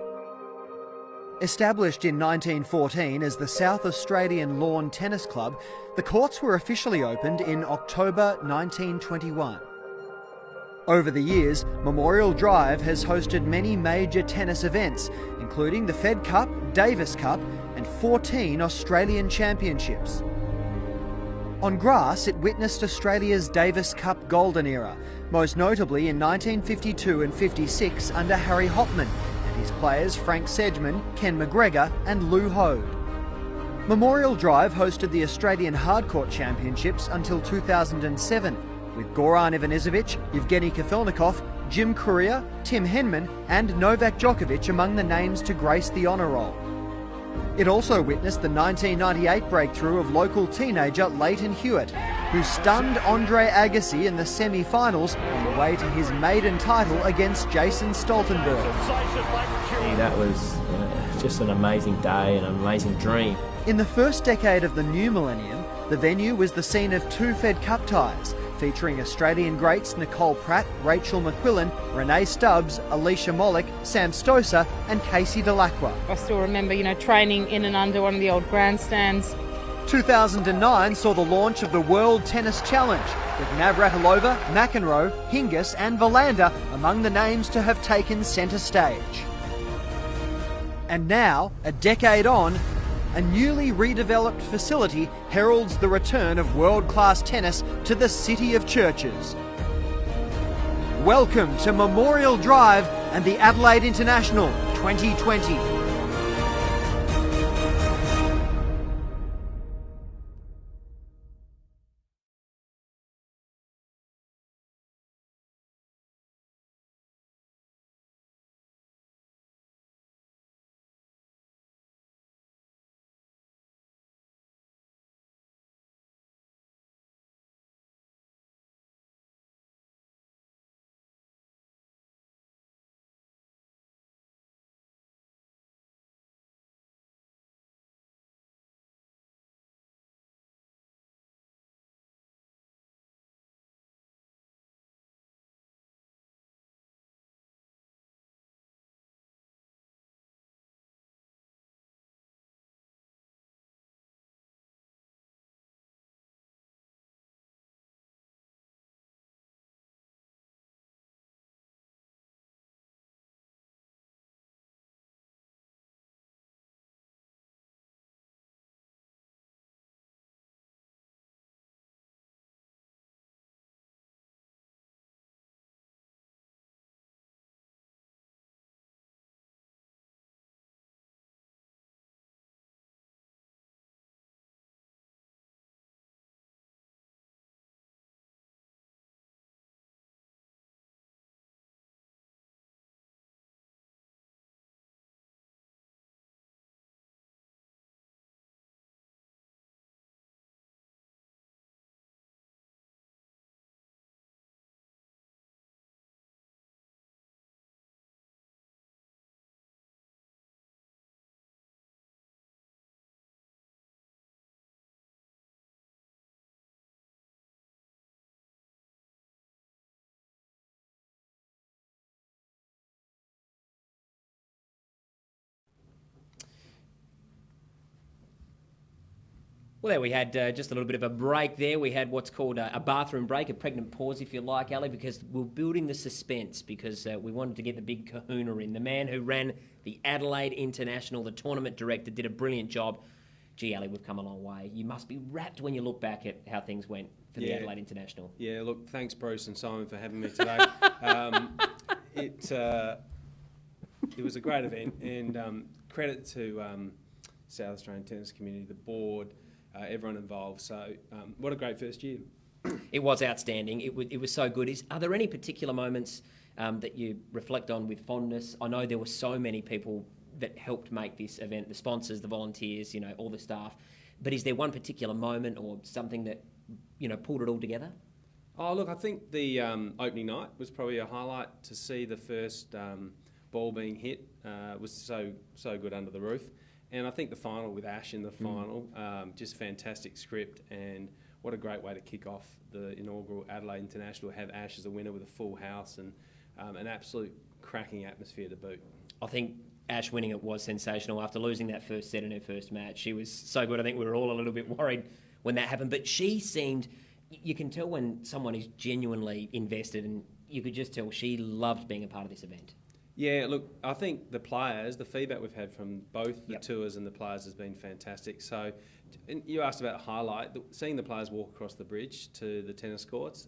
Established in 1914 as the South Australian Lawn Tennis Club, the courts were officially opened in October 1921. Over the years, Memorial Drive has hosted many major tennis events, including the Fed Cup, Davis Cup, and 14 Australian Championships. On grass, it witnessed Australia's Davis Cup golden era, most notably in 1952 and 56 under Harry Hopman and his players Frank Sedgman, Ken McGregor and Lou Hode. Memorial Drive hosted the Australian Hardcourt Championships until 2007, with Goran Ivanisevic, Evgeny Kafelnikov, Jim Courier, Tim Henman and Novak Djokovic among the names to grace the honour roll. It also witnessed the 1998 breakthrough of local teenager Leighton Hewitt, who stunned Andre Agassi in the semi-finals on the way to his maiden title against Jason Stoltenberg. That was just an amazing day and an amazing dream. In the first decade of the new millennium, the venue was the scene of two Fed Cup ties, featuring Australian greats Nicole Pratt, Rachel McQuillan, Renee Stubbs, Alicia Molik, Sam Stosur and Casey Delacroix. I still remember, training in and under one of the old grandstands. 2009 saw the launch of the World Tennis Challenge, with Navratilova, McEnroe, Hingis and Valander among the names to have taken centre stage. And now, a decade on, a newly redeveloped facility heralds the return of world-class tennis to the City of Churches. Welcome to Memorial Drive and the Adelaide International 2020. Well, there we had just a little bit of a break there. We had what's called a bathroom break, a pregnant pause, if you like, Ali, because we're building the suspense because we wanted to get the big kahuna in. The man who ran the Adelaide International, the tournament director, did a brilliant job. Gee, Ali, we've come a long way. You must be rapt when you look back at how things went for the Adelaide International. Yeah, look, thanks, Bruce and Simon, for having me today. It was a great event, and credit to South Australian tennis community, the board, everyone involved. So what a great first year. It was outstanding. It was so good. Are there any particular moments that you reflect on with fondness? I know there were so many people that helped make this event, the sponsors, the volunteers, all the staff. But is there one particular moment or something that, pulled it all together? Oh, look, I think the opening night was probably a highlight. To see the first ball being hit was so good under the roof. And I think the final with Ash in the final, just fantastic script, and what a great way to kick off the inaugural Adelaide International, have Ash as a winner with a full house, and an absolute cracking atmosphere to boot. I think Ash winning it was sensational after losing that first set in her first match. She was so good. I think we were all a little bit worried when that happened, but she seemed, you can tell when someone is genuinely invested, and you could just tell she loved being a part of this event. Yeah, look, I think the players, the feedback we've had from both the tours and the players has been fantastic. So, and you asked about a highlight, seeing the players walk across the bridge to the tennis courts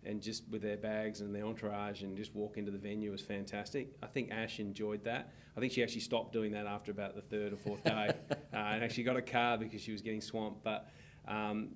and just with their bags and their entourage and just walk into the venue was fantastic. I think Ash enjoyed that. I think she actually stopped doing that after about the third or fourth day and actually got a car because she was getting swamped. But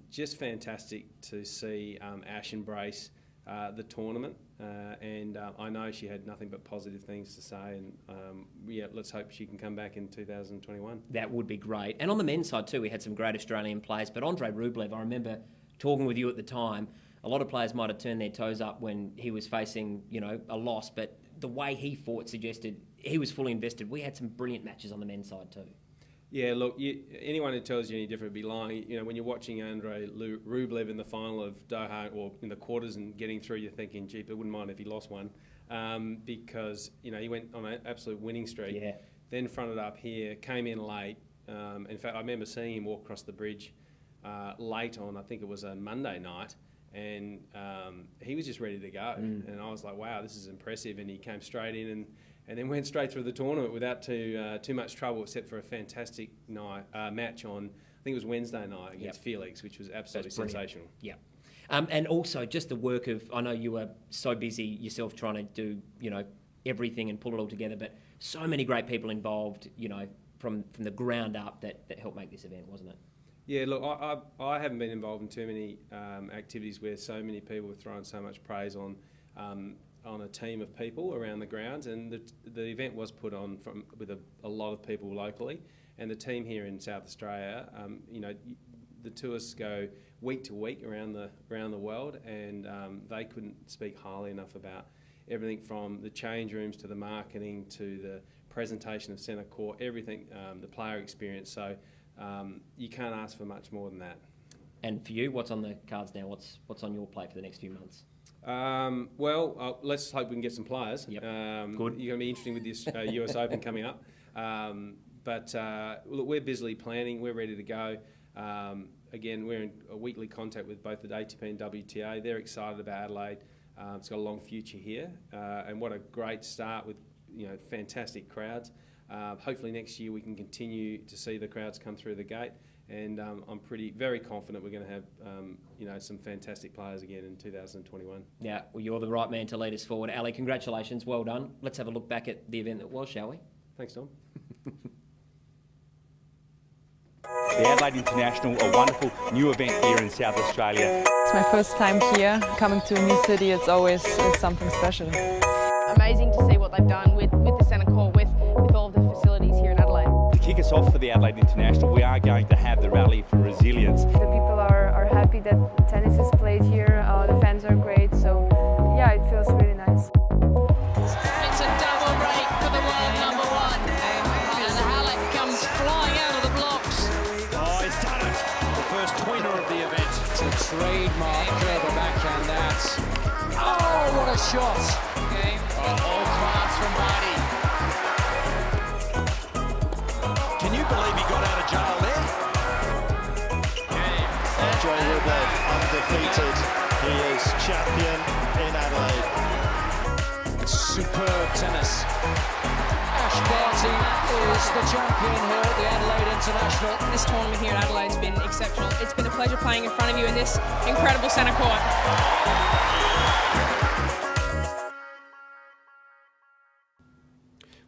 just fantastic to see Ash embrace the tournament, and I know she had nothing but positive things to say, and yeah, let's hope she can come back in 2021. That would be great. And on the men's side too, we had some great Australian players, but Andrei Rublev, I remember talking with you at the time, a lot of players might have turned their toes up when he was facing, you know, a loss, but the way he fought suggested he was fully invested. We had some brilliant matches on the men's side too. Yeah, look, anyone who tells you any different would be lying. You know, when you're watching Andrei Rublev in the final of Doha or in the quarters and getting through, you're thinking, gee, I wouldn't mind if he lost one, because, you know, he went on an absolute winning streak. Yeah. Then fronted up here, came in late. In fact, I remember seeing him walk across the bridge late on, I think it was a Monday night, and he was just ready to go. And I was like, wow, this is impressive. And he came straight in and then went straight through the tournament without too much trouble, except for a fantastic match on, I think it was Wednesday night against Felix, which was absolutely sensational. Yeah. And also just the work of, I know you were so busy yourself trying to do, you know, everything and pull it all together, but so many great people involved, you know, from the ground up that helped make this event, wasn't it? Yeah, look, I haven't been involved in too many activities where so many people have thrown so much praise on a team of people around the grounds, and the event was put on with a lot of people locally, and the team here in South Australia, you know, the tours go week to week around the world, and they couldn't speak highly enough about everything from the change rooms to the marketing to the presentation of centre court, everything, the player experience. So you can't ask for much more than that. And for you, what's on the cards now? What's on your plate for the next few months? Well, let's hope we can get some players. Yep. Good. You're going to be interesting with this US Open coming up. But look, we're busily planning. We're ready to go. Again, we're in a weekly contact with both the ATP and WTA. They're excited about Adelaide. It's got a long future here, and what a great start with, you know, fantastic crowds. Hopefully next year we can continue to see the crowds come through the gate, and I'm very confident we're going to have you know, some fantastic players again in 2021. Yeah, well, you're the right man to lead us forward. Ali, congratulations, well done. Let's have a look back at the event that was, shall we? Thanks, Tom. The Adelaide International, a wonderful new event here in South Australia. It's my first time here. Coming to a new city, it's always something special. Amazing to see what they've done with the centre court, with all of the facilities here in Adelaide. To kick us off for the Adelaide International, we are going to have the Rally for Resilience. The people are happy that tennis is played here. The fans are great, so yeah, it feels really nice. It's a double break for the world number one, and Halep comes flying out of the blocks. Oh, he's done it! The first tweener of the event. It's a trademark Kerber backhand, that's. Oh, what a shot! Okay. All class from Barty. Can you believe he got out of jail there? Andrei Rublev undefeated. He is champion in Adelaide. Superb tennis. Ash Barty is the champion here at the Adelaide International. This tournament here at Adelaide has been exceptional. It's been a pleasure playing in front of you in this incredible centre court.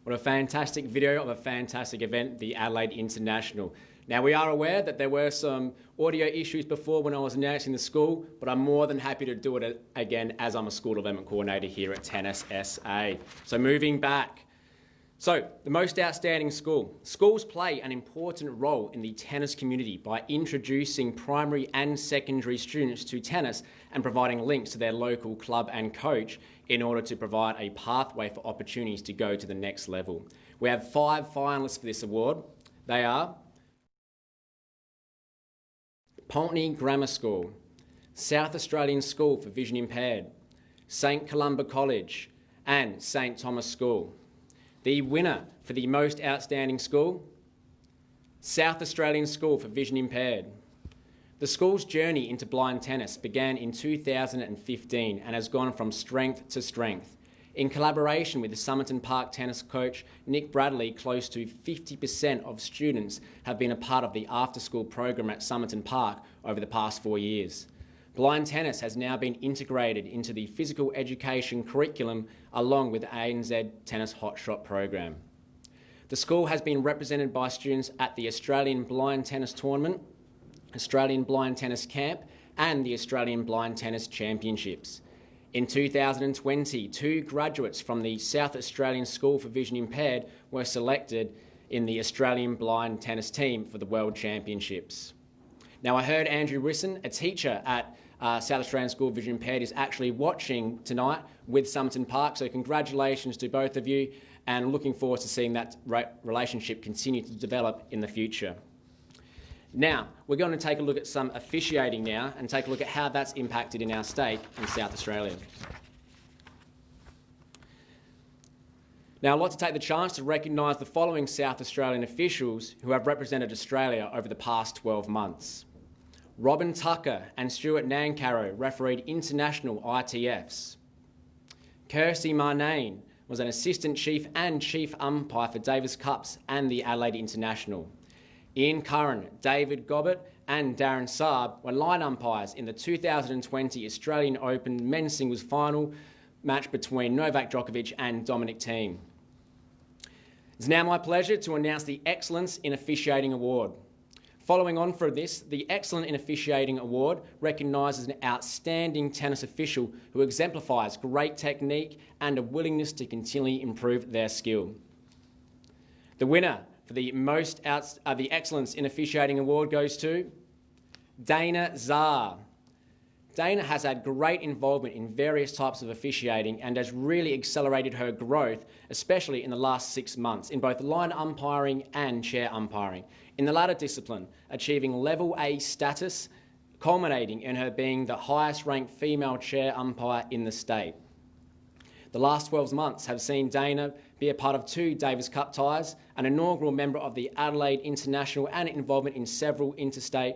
What a fantastic video of a fantastic event, the Adelaide International. Now, we are aware that there were some audio issues before when I was announcing the school, but I'm more than happy to do it again as I'm a school development coordinator here at Tennis SA. So moving back. So, the most outstanding school. Schools play an important role in the tennis community by introducing primary and secondary students to tennis and providing links to their local club and coach in order to provide a pathway for opportunities to go to the next level. We have 5 finalists for this award. They are Pulteney Grammar School, South Australian School for Vision Impaired, St Columba College, and St Thomas School. The winner for the most outstanding school, South Australian School for Vision Impaired. The school's journey into blind tennis began in 2015 and has gone from strength to strength. In collaboration with the Somerton Park tennis coach Nick Bradley, close to 50% of students have been a part of the after-school program at Somerton Park over the past 4 years. Blind tennis has now been integrated into the physical education curriculum along with the ANZ Tennis Hotshot program. The school has been represented by students at the Australian Blind Tennis Tournament, Australian Blind Tennis Camp and the Australian Blind Tennis Championships. In 2020, 2 graduates from the South Australian School for Vision Impaired were selected in the Australian Blind Tennis team for the World Championships. Now, I heard Andrew Risson, a teacher at South Australian School for Vision Impaired, is actually watching tonight with Somerton Park, so congratulations to both of you and looking forward to seeing that relationship continue to develop in the future. Now, we're going to take a look at some officiating now and take a look at how that's impacted in our state in South Australia. Now, I'd like to take the chance to recognise the following South Australian officials who have represented Australia over the past 12 months. Robin Tucker and Stuart Nancarrow refereed international ITFs. Kirsty Marnane was an assistant chief and chief umpire for Davis Cups and the Adelaide International. Ian Curran, David Gobbett and Darren Saab were line umpires in the 2020 Australian Open men's singles final match between Novak Djokovic and Dominic Thiem. It's now my pleasure to announce the Excellence in Officiating Award. Following on from this, the Excellent in Officiating Award recognises an outstanding tennis official who exemplifies great technique and a willingness to continually improve their skill. The winner for the the Excellence in Officiating Award goes to Dana Czar. Dana has had great involvement in various types of officiating and has really accelerated her growth, especially in the last 6 months, in both line umpiring and chair umpiring. In the latter discipline, achieving Level A status, culminating in her being the highest ranked female chair umpire in the state. The last 12 months have seen Dana be a part of 2 Davis Cup ties, an inaugural member of the Adelaide International and involvement in several interstate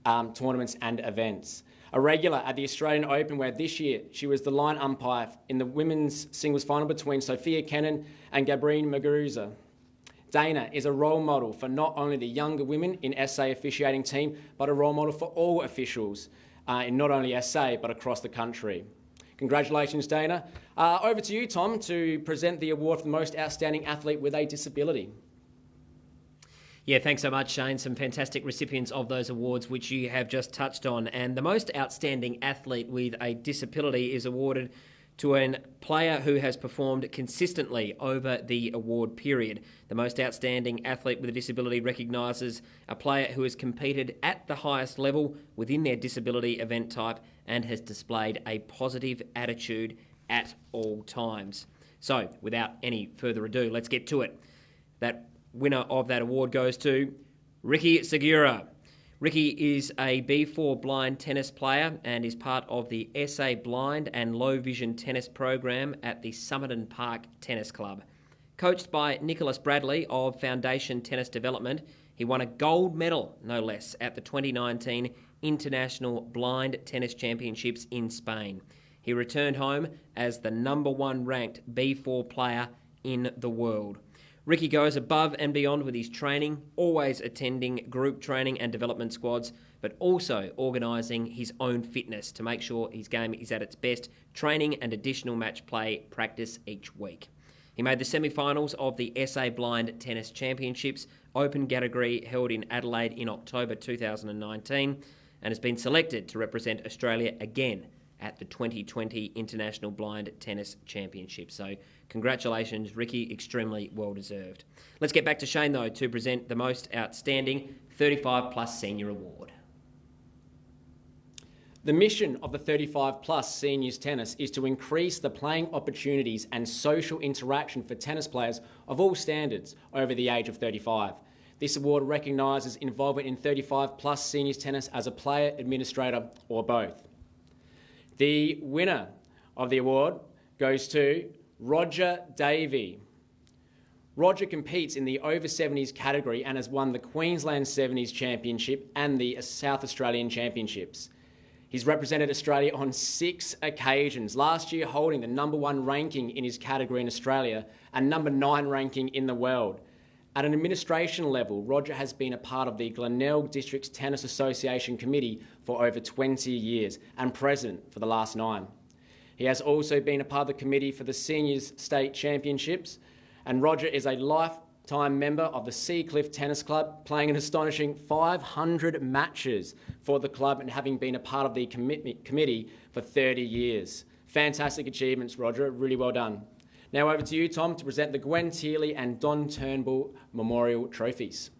tournaments and events. A regular at the Australian Open where this year she was the line umpire in the women's singles final between Sophia Kenin and Gabrine Muguruza. Dana is a role model for not only the younger women in SA officiating team, but a role model for all officials in not only SA but across the country. Congratulations, Dana. Over to you, Tom, to present the award for the most outstanding athlete with a disability. Yeah, thanks so much, Shane. Some fantastic recipients of those awards, which you have just touched on. And the most outstanding athlete with a disability is awarded to a player who has performed consistently over the award period. The most outstanding athlete with a disability recognises a player who has competed at the highest level within their disability event type and has displayed a positive attitude at all times. So, without any further ado, let's get to it. That winner of that award goes to Ricky Segura. Ricky is a B4 blind tennis player and is part of the SA Blind and Low Vision Tennis program at the Somerton Park Tennis Club. Coached by Nicholas Bradley of Foundation Tennis Development, he won a gold medal, no less, at the 2019 International Blind Tennis Championships in Spain. He returned home as the #1 ranked B4 player in the world. Ricky goes above and beyond with his training, always attending group training and development squads, but also organising his own fitness to make sure his game is at its best, training and additional match play practice each week. He made the semi-finals of the SA Blind Tennis Championships Open category held in Adelaide in October 2019 and has been selected to represent Australia again at the 2020 International Blind Tennis Championship. So congratulations, Ricky, extremely well deserved. Let's get back to Shane, though, to present the most outstanding 35 Plus Senior Award. The mission of the 35 Plus Seniors Tennis is to increase the playing opportunities and social interaction for tennis players of all standards over the age of 35. This award recognises involvement in 35 Plus Seniors Tennis as a player, administrator or both. The winner of the award goes to Roger Davey. Roger competes in the over 70s category and has won the Queensland 70s Championship and the South Australian Championships. He's represented Australia on 6 occasions, last year holding the #1 ranking in his category in Australia and #9 ranking in the world. At an administration level, Roger has been a part of the Glenelg District's Tennis Association Committee for over 20 years and president for the last 9. He has also been a part of the committee for the Seniors State Championships, and Roger is a lifetime member of the Seacliff Tennis Club, playing an astonishing 500 matches for the club and having been a part of the committee for 30 years. Fantastic achievements, Roger. Really well done. Now over to you, Tom, to present the Gwen Tearley and Don Turnbull Memorial Trophies.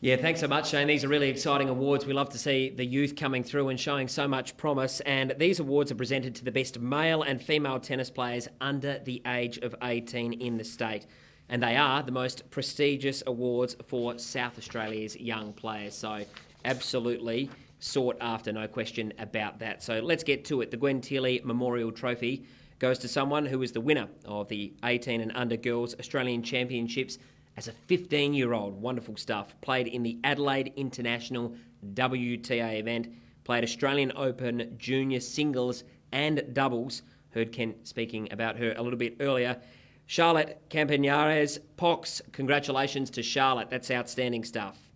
Yeah, thanks so much, Shane. These are really exciting awards. We love to see the youth coming through and showing so much promise. And these awards are presented to the best male and female tennis players under the age of 18 in the state. And they are the most prestigious awards for South Australia's young players. So absolutely sought after, no question about that. So let's get to it. The Gwen Tearley Memorial Trophy goes to someone who is the winner of the 18 and under girls Australian Championships as a 15-year-old. Wonderful stuff. Played in the Adelaide International WTA event. Played Australian Open Junior Singles and Doubles. Heard Ken speaking about her a little bit earlier. Charlotte Campagnarez. Pox, congratulations to Charlotte. That's outstanding stuff.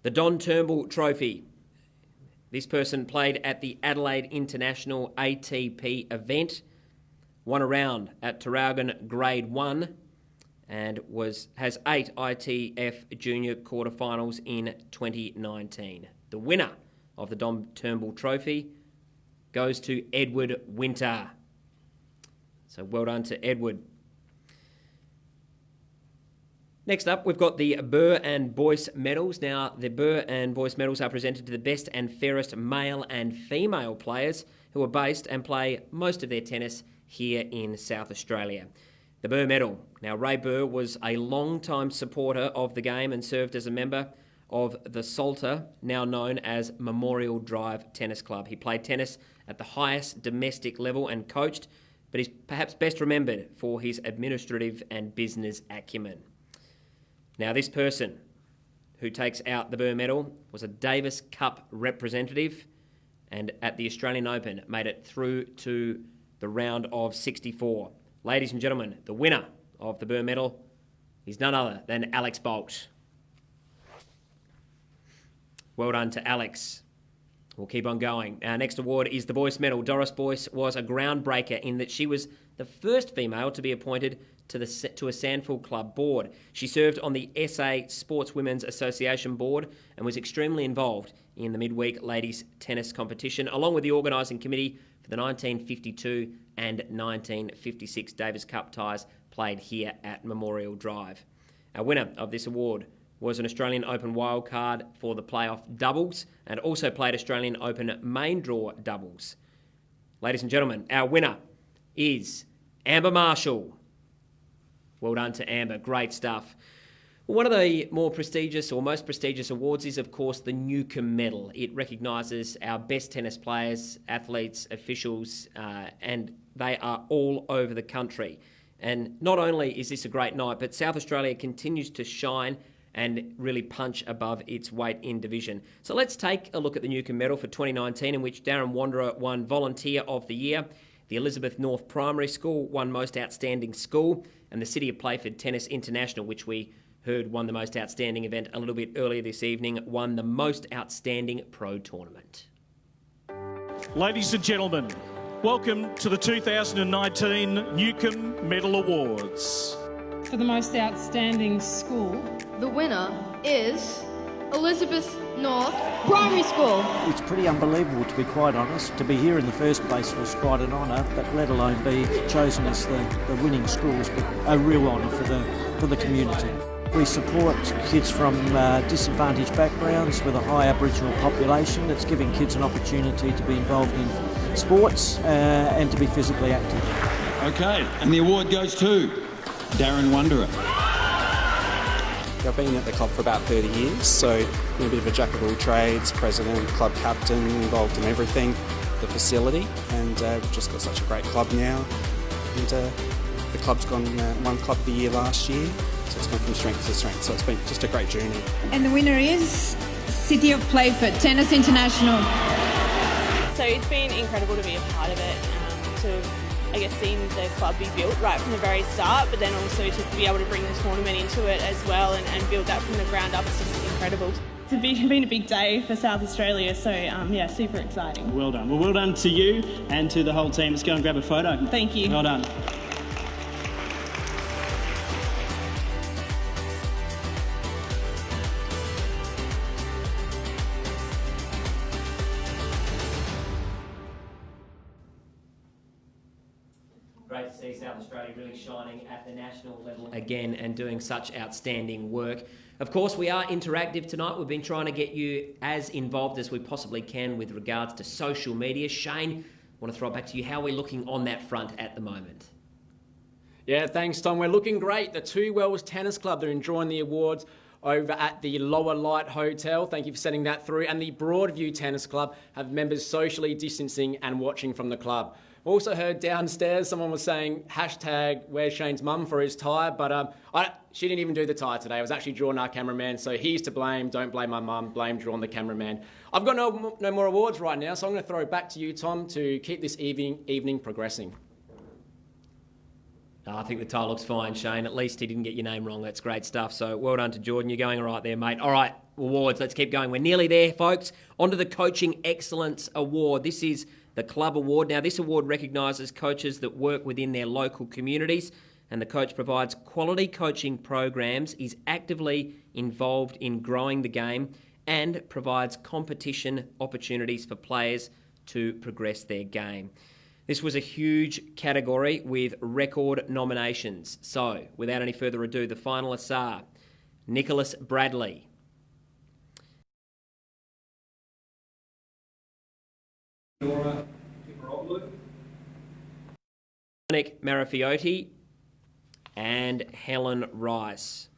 The Don Turnbull Trophy. This person played at the Adelaide International ATP event. Won a round at Tarragona Grade 1. And has 8 ITF Junior quarterfinals in 2019. The winner of the Don Turnbull Trophy goes to Edward Winter. So well done to Edward. Next up, we've got the Burr and Boyce medals. Now, the Burr and Boyce medals are presented to the best and fairest male and female players who are based and play most of their tennis here in South Australia. The Burr medal. Now, Ray Burr was a long-time supporter of the game and served as a member of the Salter, now known as Memorial Drive Tennis Club. He played tennis at the highest domestic level and coached, but he's perhaps best remembered for his administrative and business acumen. Now, this person who takes out the Burr medal was a Davis Cup representative and at the Australian Open made it through to the round of 64. Ladies and gentlemen, the winner of the Burr medal is none other than Alex Bolt. Well done to Alex. We'll keep on going. Our next award is the Boyce medal. Doris Boyce was a groundbreaker in that she was the first female to be appointed to a SANFL Club board. She served on the SA Sports Women's Association board and was extremely involved in the midweek ladies tennis competition, along with the organising committee for the 1952 and 1956 Davis Cup ties played here at Memorial Drive. Our winner of this award was an Australian Open wildcard for the playoff doubles and also played Australian Open main draw doubles. Ladies and gentlemen, our winner is Amber Marshall. Well done to Amber. Great stuff. One of the more prestigious or most prestigious awards is, of course, the Newcombe Medal. It recognises our best tennis players, athletes, officials, and they are all over the country. And not only is this a great night, but South Australia continues to shine and really punch above its weight in division. So let's take a look at the Newcombe Medal for 2019, in which Darren Wanderer won Volunteer of the Year. The Elizabeth North Primary School won Most Outstanding School, and the City of Playford Tennis International, which we heard won the Most Outstanding event a little bit earlier this evening, won the Most Outstanding Pro Tournament. Ladies and gentlemen, welcome to the 2019 Newcombe Medal Awards. For the Most Outstanding School, the winner is Elizabeth North Primary School. It's pretty unbelievable, to be quite honest. To be here in the first place was quite an honour, but let alone be chosen as the winning schools, but a real honour for the community. We support kids from disadvantaged backgrounds with a high Aboriginal population. It's giving kids an opportunity to be involved in sports and to be physically active. Okay, and the award goes to Darren Wanderer. I've been at the club for about 30 years, so I'm a bit of a jack of all trades, president, club captain, involved in everything. the facility, and we've just got such a great club now. And the club's gone one club of the year last year, so it's gone from strength to strength. So it's been just a great journey. And the winner is City of Playford Tennis International. So it's been incredible to be a part of it, to I guess seeing the club be built right from the very start, but then also to be able to bring the tournament into it as well and build that from the ground up is just incredible. It's been a big day for South Australia, so yeah, super exciting. Well done. Well, well done to you and to the whole team. Let's go and grab a photo. Thank you. Well done. Great to see South Australia really shining at the national level again and doing such outstanding work. Of course, we are interactive tonight. We've been trying to get you as involved as we possibly can with regards to social media. Shane, I want to throw it back to you. How are we looking on that front at the moment? Yeah, thanks, Tom. We're looking great. The Two Wells Tennis Club, they're enjoying the awards over at the Lower Light Hotel. Thank you for sending that through. And the Broadview Tennis Club have members socially distancing and watching from the club. Also heard downstairs someone was saying hashtag where's Shane's mum for his tie, but she didn't even do the tie today. It was actually Jordan, our cameraman, so he's to blame. Don't blame my mum, blame Jordan, the cameraman. I've got no more awards right now, so I'm going to throw it back to you, Tom, to keep this evening progressing. No, I think the tie looks fine, Shane. At least he didn't get your name wrong. That's great stuff. So well done to Jordan. You're going all right there, mate. All right, awards. Let's keep going. We're nearly there, folks. On to the Coaching Excellence Award. This is the Club Award. Now, this award recognises coaches that work within their local communities, and the coach provides quality coaching programs, is actively involved in growing the game, and provides competition opportunities for players to progress their game. This was a huge category with record nominations. So, without any further ado, the finalists are Nicholas Bradley, Dominic Marifiotti, and Helen Rice.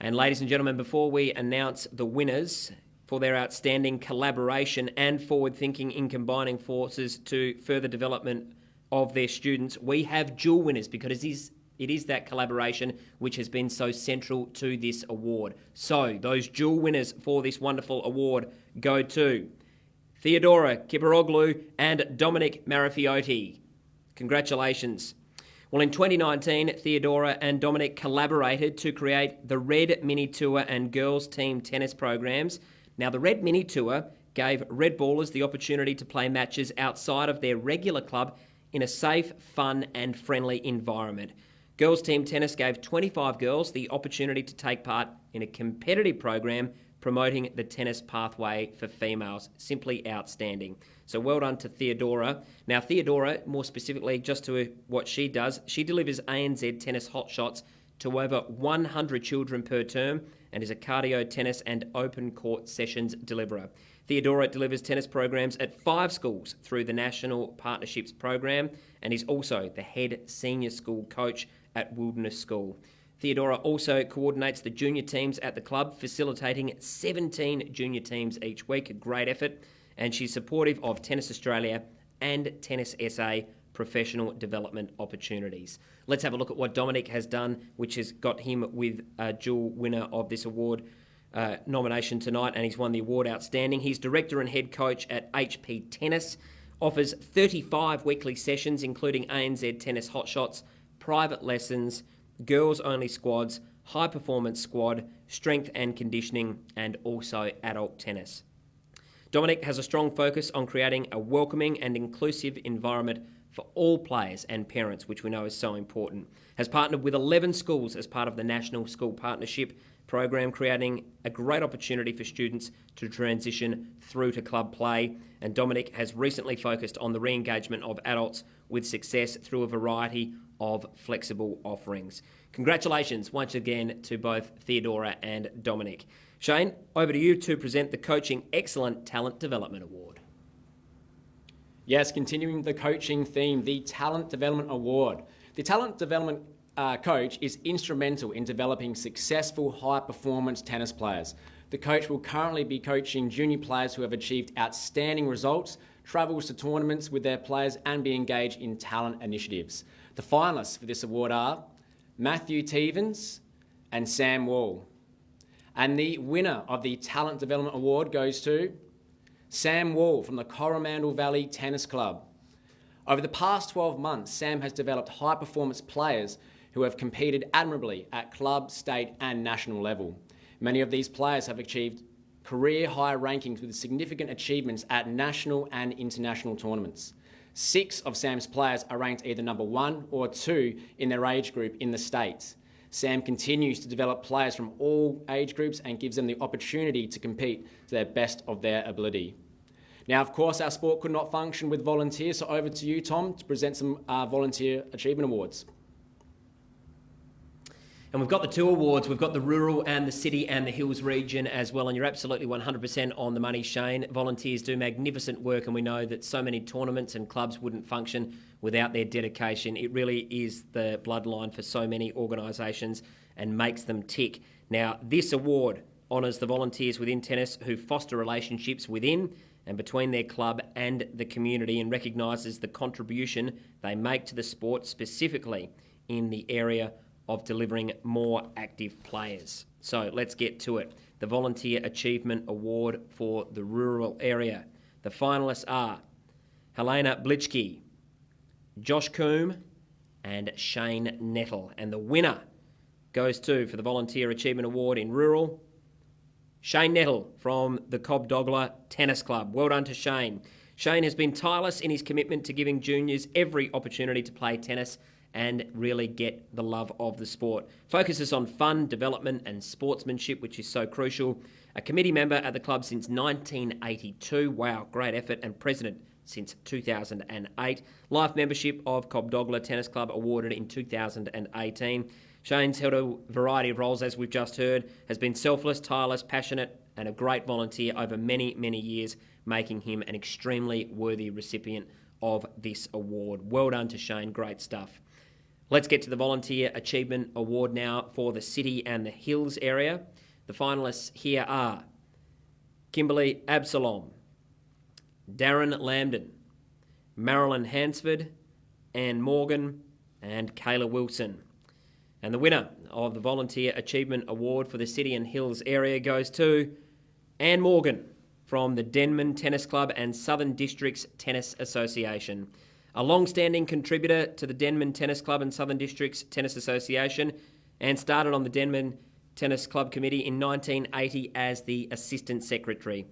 And ladies and gentlemen, before we announce the winners for their outstanding collaboration and forward thinking in combining forces to further development of their students, we have dual winners because it is that collaboration which has been so central to this award. So those dual winners for this wonderful award go to Theodora Kiparoglu and Dominic Marifiotti. Congratulations. Well, in 2019, Theodora and Dominic collaborated to create the Red Mini Tour and Girls Team Tennis programs. Now, the Red Mini Tour gave Red Ballers the opportunity to play matches outside of their regular club in a safe, fun and friendly environment. Girls Team Tennis gave 25 girls the opportunity to take part in a competitive program promoting the tennis pathway for females. Simply outstanding. So well done to Theodora. Now, Theodora, more specifically, just to what she does, she delivers ANZ tennis hotshots to over 100 children per term and is a cardio tennis and open court sessions deliverer. Theodora delivers tennis programs at 5 schools through the National Partnerships Program and is also the head senior school coach at Wilderness School. Theodora also coordinates the junior teams at the club, facilitating 17 junior teams each week. A great effort. And she's supportive of Tennis Australia and Tennis SA professional development opportunities. Let's have a look at what Dominic has done, which has got him with a dual winner of this award nomination tonight, and he's won the award outstanding. He's director and head coach at HP Tennis, offers 35 weekly sessions, including ANZ Tennis Hotshots, private lessons, girls-only squads, high-performance squad, strength and conditioning, and also adult tennis. Dominic has a strong focus on creating a welcoming and inclusive environment for all players and parents, which we know is so important. Has partnered with 11 schools as part of the National School Partnership Program, creating a great opportunity for students to transition through to club play. And Dominic has recently focused on the re-engagement of adults with success through a variety of flexible offerings. Congratulations once again to both Theodora and Dominic. Shane, over to you to present the Coaching Excellent Talent Development Award. Yes, continuing the coaching theme, the Talent Development Award. The Talent Development coach is instrumental in developing successful high-performance tennis players. The coach will currently be coaching junior players who have achieved outstanding results, travels to tournaments with their players and be engaged in talent initiatives. The finalists for this award are Matthew Tevens and Sam Wall. And the winner of the Talent Development Award goes to Sam Wall from the Coromandel Valley Tennis Club. Over the past 12 months, Sam has developed high-performance players who have competed admirably at club, state and national level. Many of these players have achieved career-high rankings with significant achievements at national and international tournaments. 6 of Sam's players are ranked either number 1 or 2 in their age group in the States. Sam continues to develop players from all age groups and gives them the opportunity to compete to their best of their ability. Now, of course, our sport could not function with volunteers, so over to you, Tom, to present some Volunteer Achievement Awards. And we've got the 2 awards. We've got the rural and the city and the hills region as well. And you're absolutely 100% on the money, Shane. Volunteers do magnificent work, and we know that so many tournaments and clubs wouldn't function without their dedication. It really is the bloodline for so many organisations and makes them tick. Now, this award honours the volunteers within tennis who foster relationships within and between their club and the community, and recognises the contribution they make to the sport, specifically in the area of delivering more active players. So let's get to it. The Volunteer Achievement Award for the rural area. The finalists are Helena Blitzky, Josh Coombe and Shane Nettle. And the winner goes to, for the Volunteer Achievement Award in rural, Shane Nettle from the Cobdogla Tennis Club. Well done to Shane. Shane has been tireless in his commitment to giving juniors every opportunity to play tennis and really get the love of the sport. Focuses on fun, development and sportsmanship, which is so crucial. A committee member at the club since 1982. Wow, great effort. And president since 2008. Life membership of Cobdogla Tennis Club awarded in 2018. Shane's held a variety of roles, as we've just heard, has been selfless, tireless, passionate and a great volunteer over many, many years, making him an extremely worthy recipient of this award. Well done to Shane, great stuff. Let's get to the Volunteer Achievement Award now for the City and the Hills area. The finalists here are Kimberly Absalom, Darren Lambden, Marilyn Hansford, Anne Morgan and Kayla Wilson. And the winner of the Volunteer Achievement Award for the City and Hills area goes to Anne Morgan from the Denman Tennis Club and Southern Districts Tennis Association. A long-standing contributor to the Denman Tennis Club and Southern Districts Tennis Association, and started on the Denman Tennis Club Committee in 1980 as the Assistant Secretary,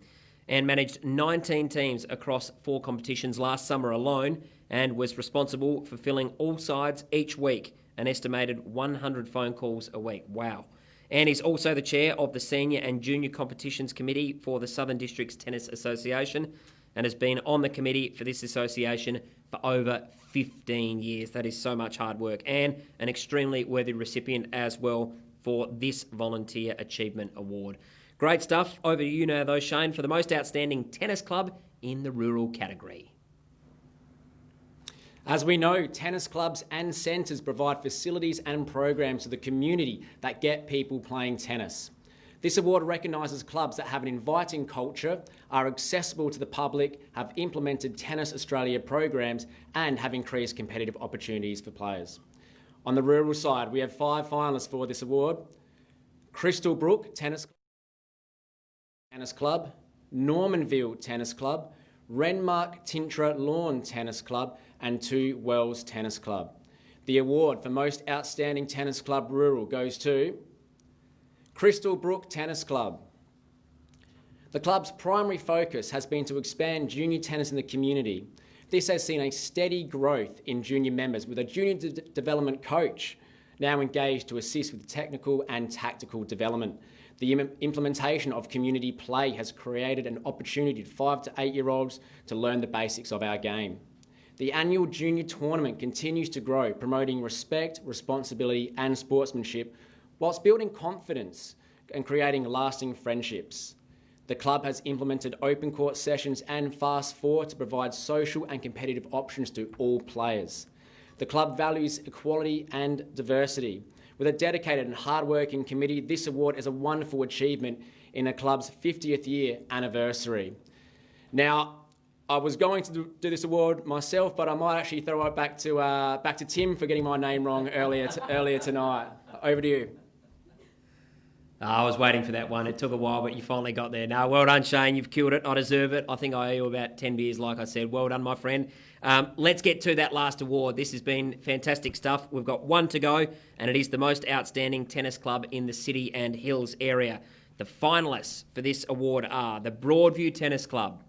and managed 19 teams across 4 competitions last summer alone, and was responsible for filling all sides each week, an estimated 100 phone calls a week. Wow. And is also the chair of the Senior and Junior Competitions Committee for the Southern Districts Tennis Association, and has been on the committee for this association for over 15 years. That is so much hard work, and an extremely worthy recipient as well for this Volunteer Achievement Award. Great stuff. Over to you now though, Shane, for the most outstanding tennis club in the rural category. As we know, tennis clubs and centres provide facilities and programs to the community that get people playing tennis. This award recognises clubs that have an inviting culture, are accessible to the public, have implemented Tennis Australia programs and have increased competitive opportunities for players. On the rural side, we have 5 finalists for this award. Crystal Brook Tennis Club, Normanville Tennis Club, Renmark Tintra Lawn Tennis Club and 2 Wells Tennis Club. The award for Most Outstanding Tennis Club Rural goes to Crystal Brook Tennis Club. The club's primary focus has been to expand junior tennis in the community. This has seen a steady growth in junior members, with a junior development coach now engaged to assist with technical and tactical development. The implementation of community play has created an opportunity for 5 to 8-year-olds to learn the basics of our game. The annual junior tournament continues to grow, promoting respect, responsibility and sportsmanship, whilst building confidence and creating lasting friendships. The club has implemented open court sessions and Fast Four to provide social and competitive options to all players. The club values equality and diversity. With a dedicated and hard-working committee, this award is a wonderful achievement in the club's 50th year anniversary. Now, I was going to do this award myself, but I might actually throw it back to Tim for getting my name wrong earlier tonight. Over to you. I was waiting for that one. It took a while, but you finally got there. No, well done, Shane. You've killed it. I deserve it. I think I owe you about 10 beers, like I said. Well done, my friend. Let's get to that last award. This has been fantastic stuff. We've got one to go, and it is the most outstanding tennis club in the City and Hills area. The finalists for this award are the Broadview Tennis Club,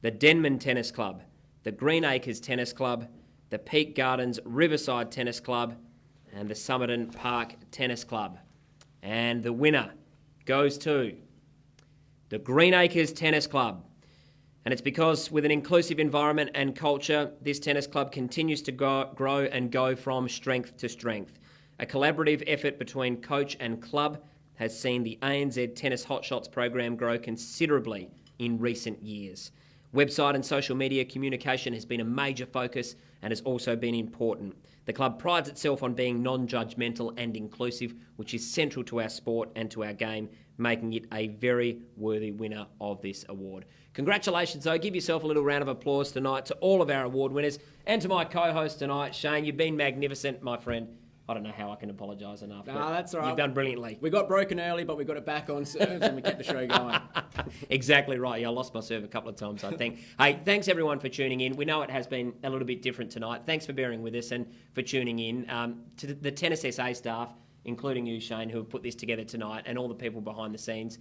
the Denman Tennis Club, the Green Acres Tennis Club, the Peak Gardens Riverside Tennis Club, and the Somerton Park Tennis Club. And the winner goes to the Green Acres Tennis Club. And it's because with an inclusive environment and culture, this tennis club continues to grow and go from strength to strength. A collaborative effort between coach and club has seen the ANZ Tennis Hotshots program grow considerably in recent years. Website and social media communication has been a major focus and has also been important. The club prides itself on being non-judgmental and inclusive, which is central to our sport and to our game, making it a very worthy winner of this award. Congratulations, though. Give yourself a little round of applause tonight to all of our award winners and to my co-host tonight, Shane. You've been magnificent, my friend. I don't know how I can apologise enough. No, that's all right. You've done brilliantly. We got broken early, but we got it back on serves and we kept the show going. Exactly right. Yeah, I lost my serve a couple of times, I think. Hey, thanks everyone for tuning in. We know it has been a little bit different tonight. Thanks for bearing with us and for tuning in. To the Tennis SA staff, including you, Shane, who have put this together tonight, and all the people behind the scenes,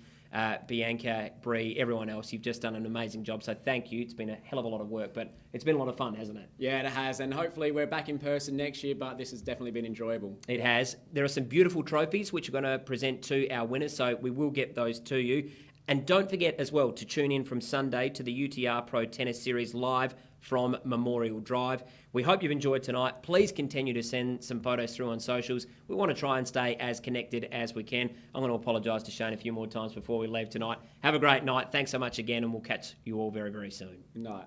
Bianca, Bree, everyone else, you've just done an amazing job. So thank you. It's been a hell of a lot of work, but it's been a lot of fun, hasn't it? Yeah, it has. And hopefully we're back in person next year, but this has definitely been enjoyable. It has. There are some beautiful trophies which we're going to present to our winners, so we will get those to you. And don't forget as well to tune in from Sunday to the UTR Pro Tennis Series live from Memorial Drive. We hope you've enjoyed tonight. Please continue to send some photos through on socials. We want to try and stay as connected as we can. I'm going to apologise to Shane a few more times before we leave tonight. Have a great night. Thanks so much again, and we'll catch you all very, very soon. Good night.